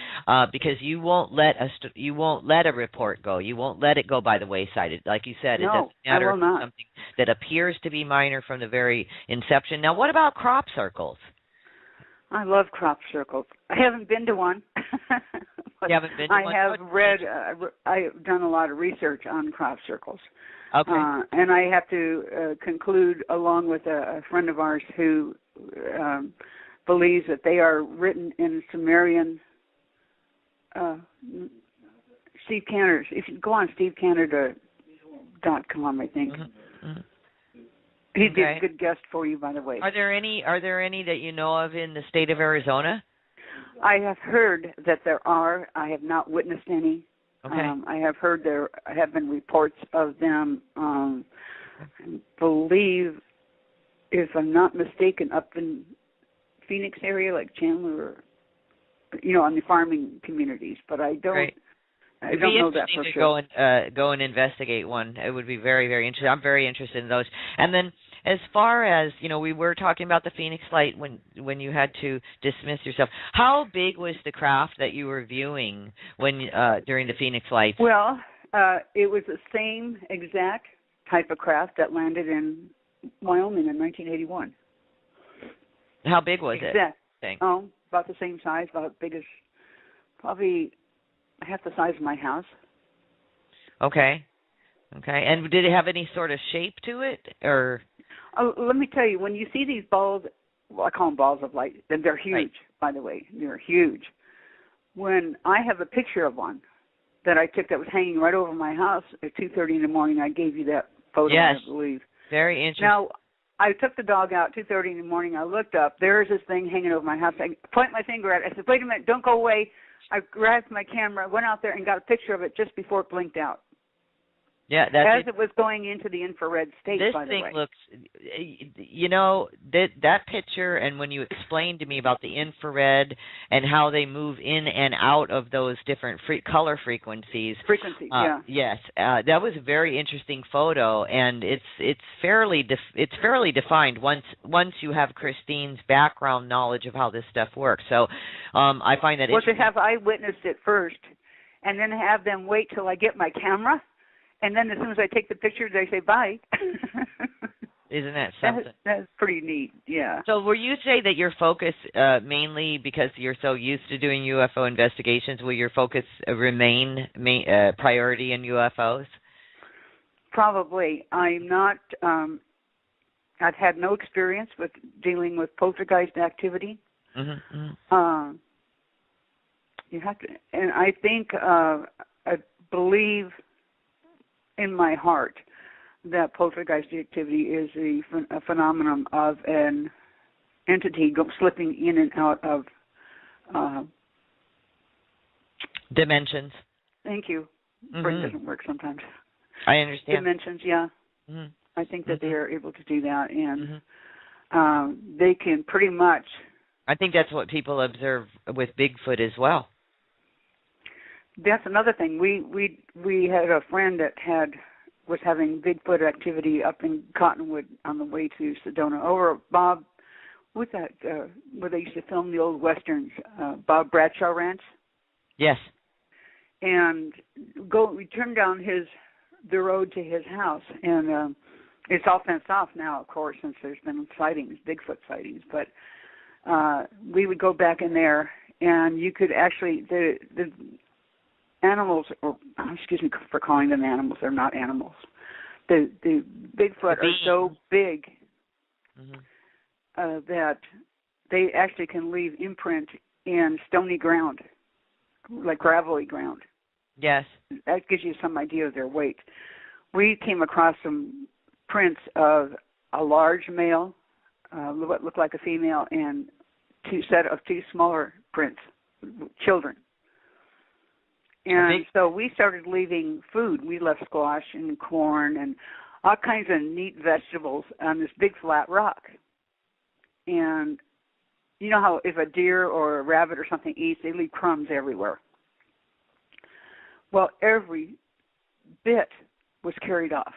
because you won't let a report go. You won't let it go by the wayside. Like you said, it doesn't matter if it's something that appears to be minor from the very inception. Now, what about crop circles? I love crop circles. I haven't been to one. You haven't been to one? I have read, I've done a lot of research on crop circles. Okay. And I have to conclude, along with a friend of ours who believes that they are written in Sumerian. Steve Canada, if you go on stevecanada.com, I think. He'd be a good guest for you, by the way. Are there any that you know of in the state of Arizona? I have heard that there are. I have not witnessed any. Okay. I have heard there have been reports of them. I believe, if I'm not mistaken, up in Phoenix area, like Chandler, on the farming communities. But I don't. Right. I don't know that for sure. Go and investigate one. It would be very, very interesting. I'm very interested in those. And then as far as, we were talking about the Phoenix Light when you had to dismiss yourself. How big was the craft that you were viewing when during the Phoenix Lights? Well, it was the same exact type of craft that landed in Wyoming in 1981. How big was exact. it? Oh, about the same size, about as big as, probably half the size of my house. Okay. And did it have any sort of shape to it, or? Oh, let me tell you, when you see these balls, well, I call them balls of light, and they're huge, right. By the way. They're huge. When I have a picture of one that I took that was hanging right over my house at 2:30 in the morning, I gave you that photo, yes. I believe. Very interesting. Now, I took the dog out 2:30 in the morning. I looked up. There's this thing hanging over my house. I point my finger at it. I said, wait a minute, don't go away. I grabbed my camera, went out there, and got a picture of it just before it blinked out. Yeah, as it was going into the infrared state, by the way. This thing looks, that picture, and when you explained to me about the infrared and how they move in and out of those different color frequencies. Yeah. Yes, that was a very interesting photo, and it's fairly defined once you have Christine's background knowledge of how this stuff works. So I find that to have I witnessed it first, and then have them wait till I get my camera. And then as soon as I take the picture, they say bye. Isn't that something? That's pretty neat, yeah. So will you say that your focus, mainly because you're so used to doing UFO investigations, will your focus remain priority in UFOs? Probably. I'm not, I've had no experience with dealing with poltergeist activity. Mm-hmm. You have to, and I think, I believe in my heart that poltergeist activity is a phenomenon of an entity slipping in and out of dimensions. Thank you. Brain doesn't work sometimes. I understand. Dimensions, yeah. Mm-hmm. I think that they are able to do that, and they can pretty much. I think that's what people observe with Bigfoot as well. That's another thing. We had a friend that was having Bigfoot activity up in Cottonwood on the way to Sedona. Over Bob, what's that? Where they used to film the old westerns, Bob Bradshaw Ranch. Yes. And we turned down the road to his house, and it's all fenced off now, of course, since there's been sightings, Bigfoot sightings. But we would go back in there, and you could actually the animals, or excuse me for calling them animals, they're not animals. The Bigfoot are so big that they actually can leave imprint in stony ground, like gravelly ground. Yes. That gives you some idea of their weight. We came across some prints of a large male, what looked like a female, and two smaller prints, children. And so we started leaving food. We left squash and corn and all kinds of neat vegetables on this big flat rock. And you know how if a deer or a rabbit or something eats, they leave crumbs everywhere. Well, every bit was carried off.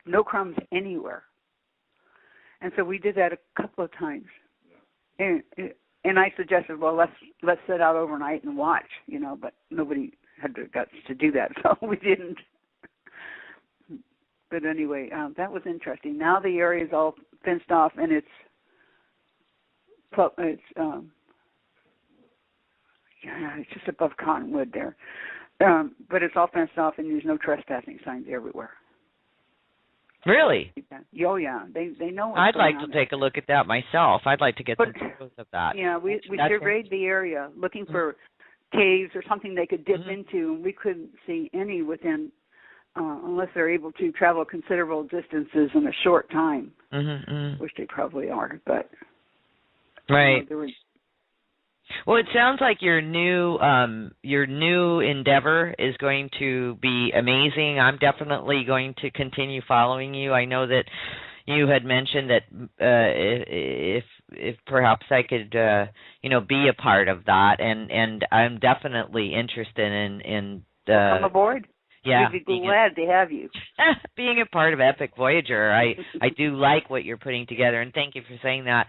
No crumbs anywhere. And so we did that a couple of times. And I suggested, well, let's sit out overnight and watch, but nobody had the guts to do that, so we didn't. But anyway, that was interesting. Now the area is all fenced off, and it's just above Cottonwood there. But it's all fenced off, and there's no trespassing signs everywhere. Really? Oh, yeah. They know what's I'd going like on to take a look at that myself. I'd like to get some photos of that. Yeah, we surveyed the area looking for caves or something they could dip into, and we couldn't see any within, unless they're able to travel considerable distances in a short time, which they probably are. But right. Well, it sounds like your new endeavor is going to be amazing. I'm definitely going to continue following you. I know that you had mentioned that if perhaps I could be a part of that, and I'm definitely interested in come aboard. Yeah, we'd be glad to have you. Being a part of Epic Voyager, I do like what you're putting together, and thank you for saying that.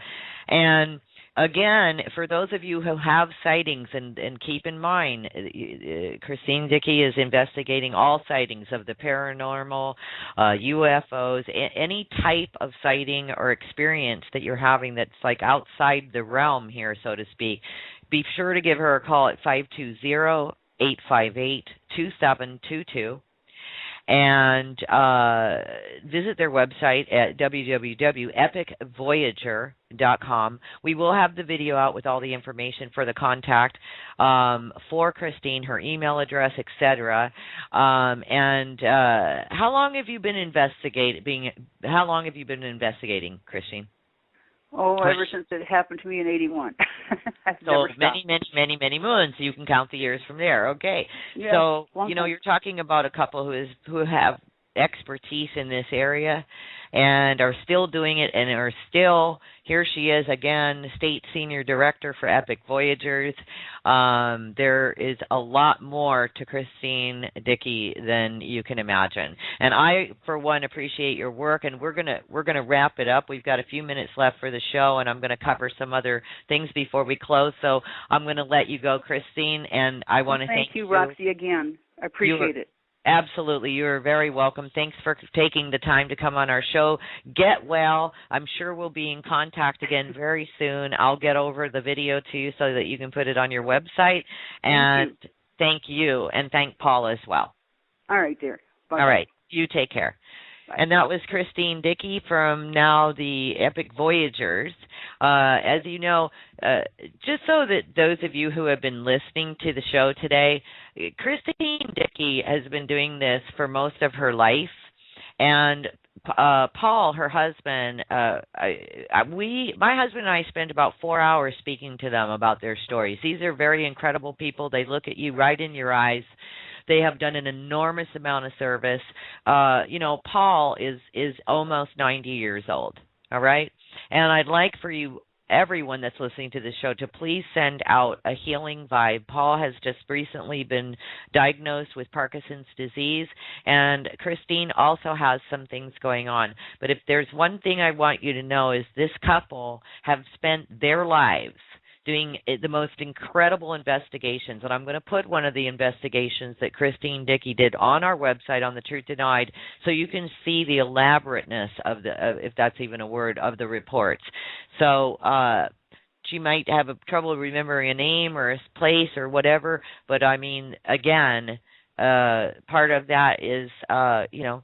And again, for those of you who have sightings, and keep in mind, Chrisine Dickey is investigating all sightings of the paranormal, UFOs, any type of sighting or experience that you're having that's like outside the realm here, so to speak. Be sure to give her a call at 520-858-2722. And visit their website at www.epicvoyager.com. We will have the video out with all the information for the contact for Christine, her email address, etc. And how long have you been investigating? How long have you been investigating, Christine? Oh, ever since it happened to me in '81. So many moons. You can count the years from there. Okay. Yes, so you're talking about a couple who have expertise in this area and are still doing it, and are still, here she is again, state senior director for Epic Voyagers. There is a lot more to Chrisine Dickey than you can imagine, and I, for one, appreciate your work. And we're gonna wrap it up. We've got a few minutes left for the show, and I'm going to cover some other things before we close. So I'm going to let you go, Chrisine, and I want to thank you, Roxy, again. I appreciate it. Absolutely. You're very welcome. Thanks for taking the time to come on our show. Get well. I'm sure we'll be in contact again very soon. I'll get over the video to you so that you can put it on your website. And thank you. And thank Paula as well. All right, dear. Bye. All right. You take care. Bye. And that was Chrisine Dickey from now the Epic Voyagers. As you know, just so that those of you who have been listening to the show today, Chrisine Dickey has been doing this for most of her life. And Paul, her husband, my husband and I spend about 4 hours speaking to them about their stories. These are very incredible people. They look at you right in your eyes. They have done an enormous amount of service. Paul is almost 90 years old, all right? And I'd like for you, everyone that's listening to this show, to please send out a healing vibe. Paul has just recently been diagnosed with Parkinson's disease, and Christine also has some things going on. But if there's one thing I want you to know is this couple have spent their lives doing the most incredible investigations. And I'm going to put one of the investigations that Chrisine Dickey did on our website on The Truth Denied, so you can see the elaborateness of if that's even a word, of the reports. So she might have trouble remembering a name or a place or whatever, but I mean, again, part of that is,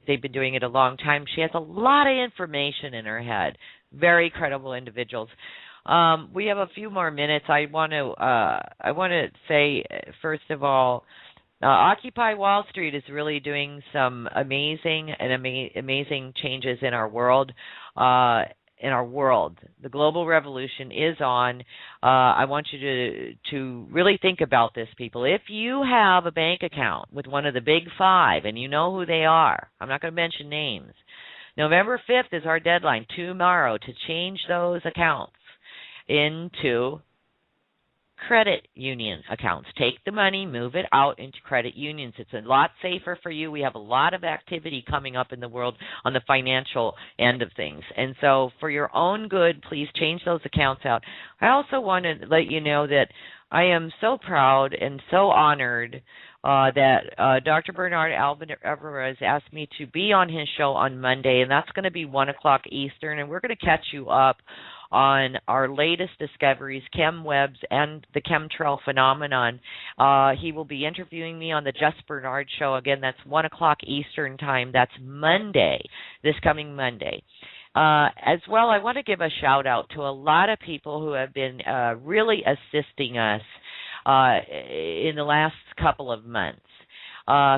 they've been doing it a long time. She has a lot of information in her head. Very credible individuals. We have a few more minutes. I want to say, first of all, Occupy Wall Street is really doing some amazing changes in our world. The global revolution is on. I want you to really think about this, people. If you have a bank account with one of the big five, and you know who they are, I'm not going to mention names. November 5th is our deadline, tomorrow, to change those accounts into credit union accounts. Take the money, move it out into credit unions. It's a lot safer for you. We have a lot of activity coming up in the world on the financial end of things. And so for your own good, please change those accounts out. I also want to let you know that I am so proud and so honored that Dr. Bernard Alvarez asked me to be on his show on Monday, and that's going to be 1 o'clock Eastern, and we're going to catch you up on our latest discoveries, chem-webs, and the chemtrail phenomenon. He will be interviewing me on the Just Bernard Show. Again, that's 1 o'clock Eastern time. That's Monday, this coming Monday. As well, I want to give a shout-out to a lot of people who have been really assisting us in the last couple of months.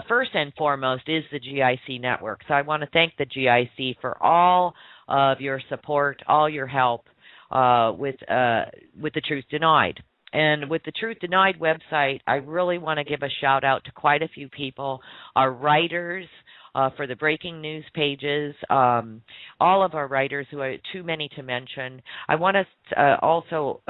First and foremost is the GIC network. So I want to thank the GIC for all of your support, all your help with the Truth Denied. And with the Truth Denied website, I really want to give a shout out to quite a few people, our writers, for the breaking news pages, all of our writers who are too many to mention. I want to also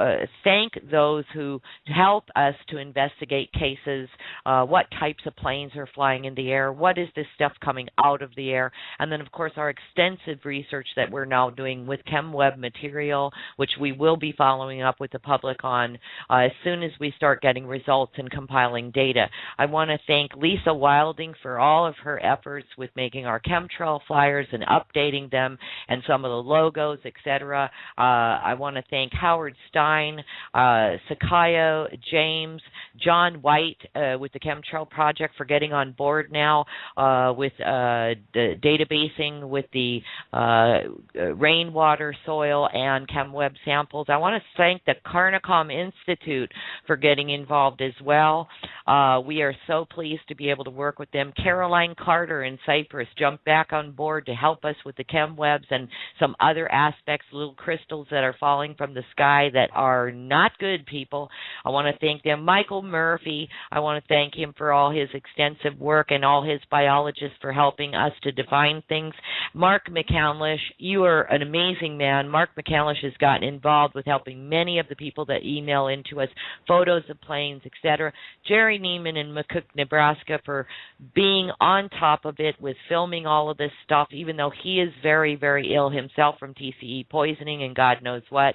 thank those who help us to investigate cases, what types of planes are flying in the air, what is this stuff coming out of the air, and then, of course, our extensive research that we're now doing with ChemWeb material, which we will be following up with the public on as soon as we start getting results and compiling data. I want to thank Lisa Wilding for all of her efforts with making our chemtrail flyers and updating them and some of the logos, etc. I want to thank Howard Stein, Sakayo, James, John White with the Chemtrail Project for getting on board now with the databasing with the rainwater, soil, and ChemWeb samples. I want to thank the Carnicom Institute for getting involved as well. We are so pleased to be able to work with them. Caroline Carter in Cyprus jumped back on board to help us with the ChemWebs and some other aspects, little crystals that are falling from the sky that are not good, people. I want to thank them. Michael Murphy, I want to thank him for all his extensive work and all his biologists for helping us to define things. Mark McCandlish, you are an amazing man. Mark McCandlish has gotten involved with helping many of the people that email into us, photos of planes, etc. Jerry Neiman in McCook, Nebraska, for being on top of it with filming all of this stuff, even though he is very, very ill himself from TCE poisoning and God knows what.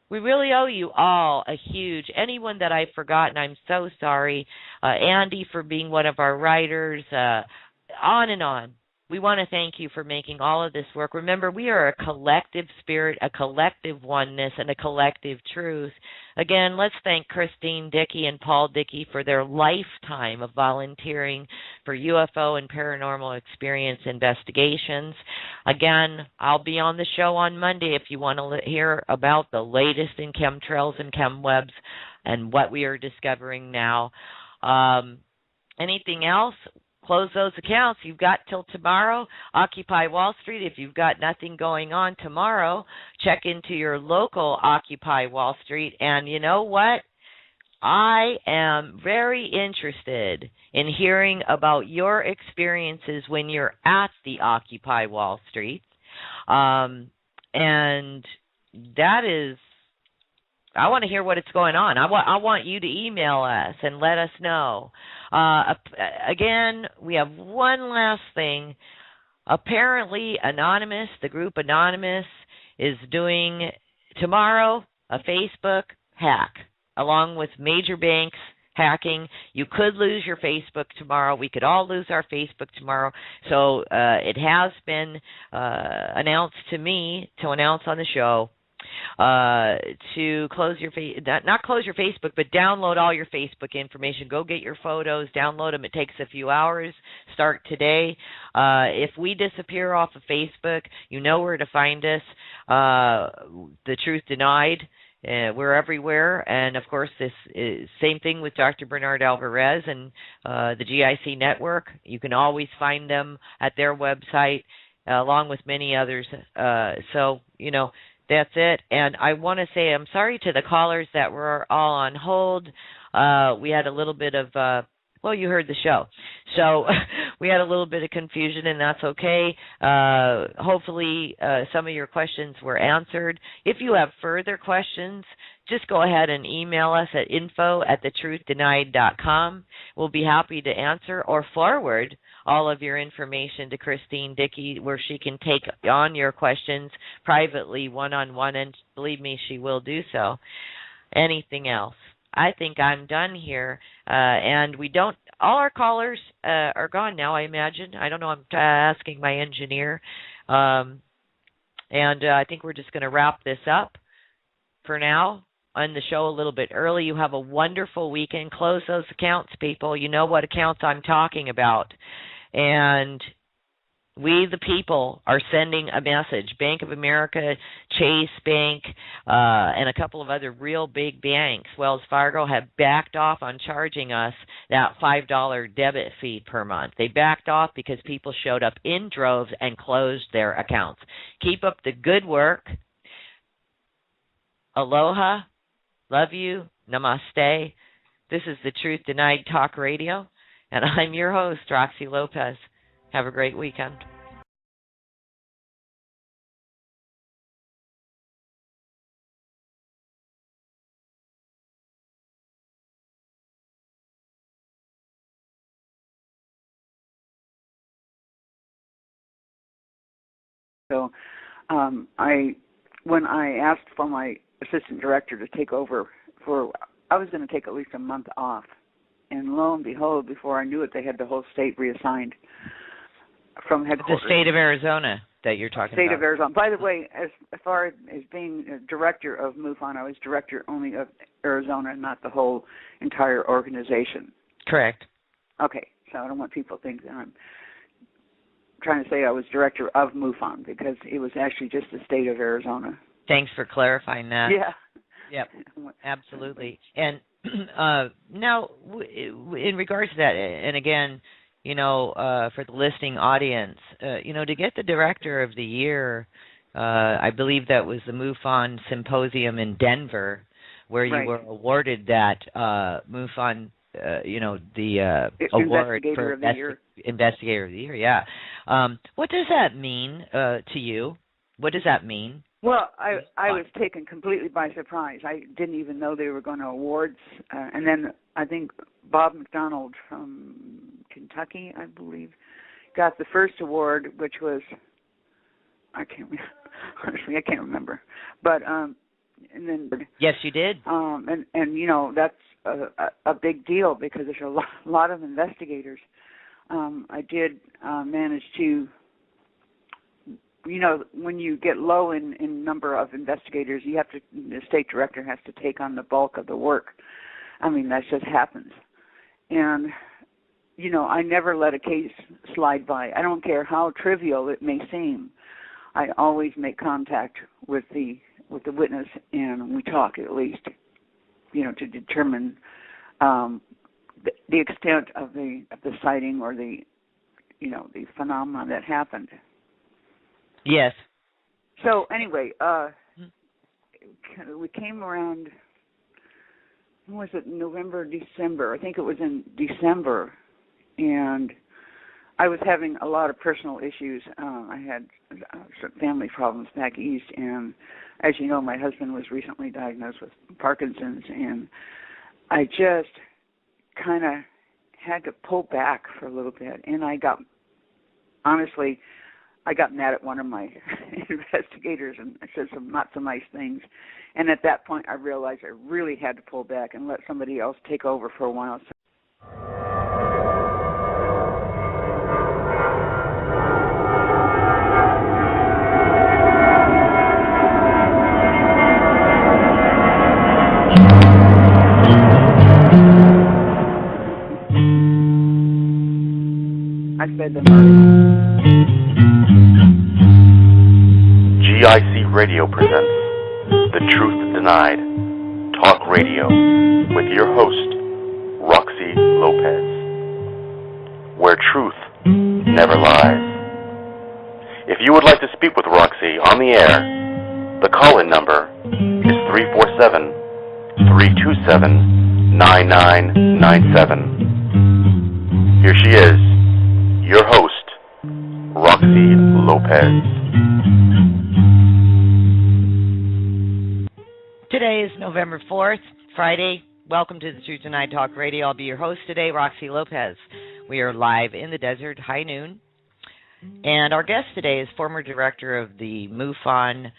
We really owe you all a huge, anyone that I've forgotten, I'm so sorry. Andy for being one of our writers, on and on. We want to thank you for making all of this work. Remember, we are a collective spirit, a collective oneness, and a collective truth. Again, let's thank Chrisine Dickey and Paul Dickey for their lifetime of volunteering for UFO and paranormal experience investigations. Again, I'll be on the show on Monday if you want to hear about the latest in chemtrails and chemwebs and what we are discovering now. Anything else? Close those accounts. You've got till tomorrow. Occupy Wall Street. If you've got nothing going on tomorrow, check into your local Occupy Wall Street. And you know what? I am very interested in hearing about your experiences when you're at the Occupy Wall Street. And that is, I want to hear what is going on. I want you to email us and let us know. Again, we have one last thing. Apparently, Anonymous, the group Anonymous, is doing tomorrow a Facebook hack, along with major banks hacking. You could lose your Facebook tomorrow. We could all lose our Facebook tomorrow. So it has been announced to me to announce on the show to close your not close your Facebook, but download all your Facebook information. Go get your photos, download them. It takes a few hours. Start today. If we disappear off of Facebook, you know where to find us. The Truth Denied. We're everywhere, and of course, this is same thing with Dr. Bernard Alvarez and the GIC network. You can always find them at their website, along with many others. So, you know, that's it. And I want to say I'm sorry to the callers that were all on hold. We had a little bit of, well, you heard the show. So we had a little bit of confusion, and that's okay. Hopefully some of your questions were answered. If you have further questions, just go ahead and email us at info@thetruthDenied.com. We'll be happy to answer or forward all of your information to Chrisine Dickey, where she can take on your questions privately, one-on-one, and believe me, she will do so. Anything else? I think I'm done here, and we don't, all our callers are gone now, I imagine. I don't know, I'm asking my engineer, and I think we're just going to wrap this up for now. On the show a little bit early. You have a wonderful weekend. Close those accounts, people. You know what accounts I'm talking about. And we, the people, are sending a message. Bank of America, Chase Bank, and a couple of other real big banks, Wells Fargo, have backed off on charging us that $5 debit fee per month. They backed off because people showed up in droves and closed their accounts. Keep up the good work. Aloha. Love you. Namaste. This is the Truth Denied Talk Radio, and I'm your host, Roxy Lopez. Have a great weekend. So when I asked for my assistant director to take over I was going to take at least a month off. And lo and behold, before I knew it, they had the whole state reassigned from headquarters. The state of Arizona that you're talking about. State of Arizona. By the way, as far as being a director of MUFON, I was director only of Arizona, not the whole entire organization. Correct. Okay, so I don't want people to think that I'm trying to say I was director of MUFON, because it was actually just the state of Arizona. Thanks for clarifying that. Yeah. Yep, absolutely. And now, in regards to that, and again, for the listening audience, to get the Director of the Year, I believe that was the MUFON Symposium in Denver, where you were awarded that MUFON, the award for Investigator of the Year. Yeah. What does that mean to you? What does that mean? Well, I was taken completely by surprise. I didn't even know they were going to awards. And then I think Bob McDonald from Kentucky, I believe, got the first award, which was, I can't remember. But, and then... Yes, you did. And that's a big deal, because there's a lot of investigators. I did manage to... when you get low in number of investigators, the state director has to take on the bulk of the work. I mean, that just happens. And, I never let a case slide by. I don't care how trivial it may seem. I always make contact with the witness, and we talk at least, to determine the extent of the sighting or the phenomenon that happened. Yes. So anyway, we came around, when was it, November, December? I think it was in December, and I was having a lot of personal issues. I had some family problems back east, and as you know, my husband was recently diagnosed with Parkinson's, and I just kind of had to pull back for a little bit, and I got mad at one of my investigators, and I said some not so nice things. And at that point, I realized I really had to pull back and let somebody else take over for a while. I said them early. E.P.I.C Radio presents The Truth Denied, Talk Radio, with your host, Roxy Lopez, where truth never lies. If you would like to speak with Roxy on the air, the call-in number is 347-327-9997. Here she is, your host, Roxy Lopez. Today is November 4th, Friday. Welcome to the Truth Denied Talk Radio. I'll be your host today, Roxy Lopez. We are live in the desert, high noon. And our guest today is former director of the MUFON,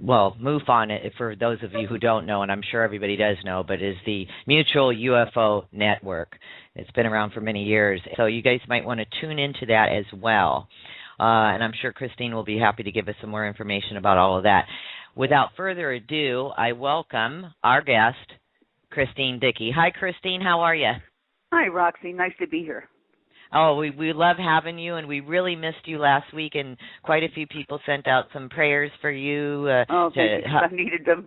MUFON, for those of you who don't know, and I'm sure everybody does know, but is the Mutual UFO Network. It's been around for many years. So you guys might want to tune into that as well. And I'm sure Chrisine will be happy to give us some more information about all of that. Without further ado, I welcome our guest, Chrisine Dickey. Hi, Chrisine. How are you? Hi, Roxy. Nice to be here. Oh, we love having you, and we really missed you last week, and quite a few people sent out some prayers for you. Thank you. I needed them.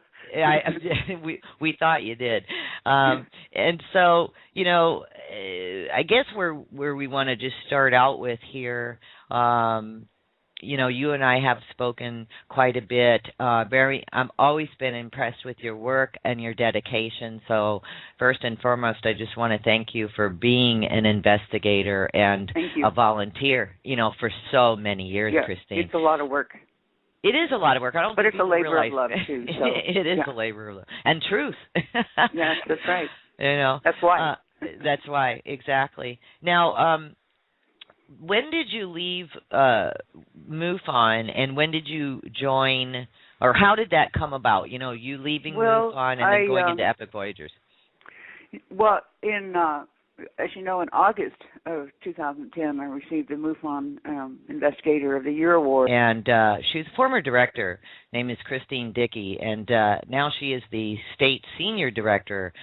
we thought you did. And so, I guess where we want to just start out with here you and I have spoken quite a bit. I've always been impressed with your work and your dedication. So first and foremost, I just want to thank you for being an investigator and a volunteer, for so many years, Christine. It's a lot of work. It is a lot of work. But it's a labor of love, too. So. It is a labor of love. And truth. Yes, that's right. That's why. That's why, exactly. Now, when did you leave MUFON, and when did you join, or how did that come about? You leaving MUFON and then going into E.P.I.C Voyagers. Well, as you know, in August of 2010, I received the MUFON Investigator of the Year award. And she's a former director, name is Chrisine Dickey, and now she is the state senior director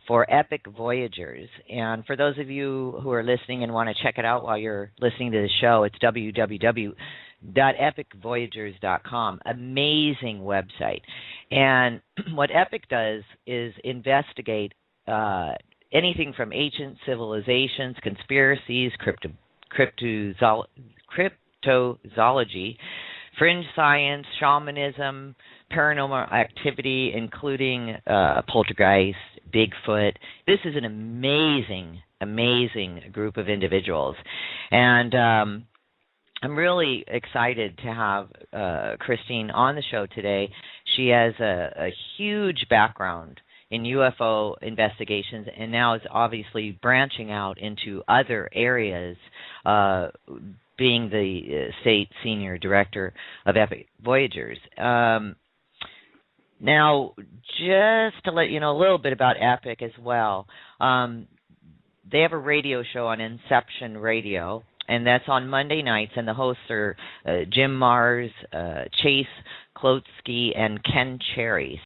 for E.P.I.C Voyagers. And for those of you who are listening and want to check it out while you're listening to the show, it's www.epicvoyagers.com. Amazing website. And what E.P.I.C does is investigate anything from ancient civilizations, conspiracies, cryptozoology, fringe science, shamanism, paranormal activity, including poltergeist, Bigfoot. This is an amazing, amazing group of individuals. And I'm really excited to have Chrisine on the show today. She has a huge background in UFO investigations, and now is obviously branching out into other areas, being the state senior director of E.P.I.C Voyagers. Now, just to let you know a little bit about E.P.I.C as well, they have a radio show on Inception Radio, and that's on Monday nights, and the hosts are Jim Mars, Chase Klotsky, and Ken Cherry.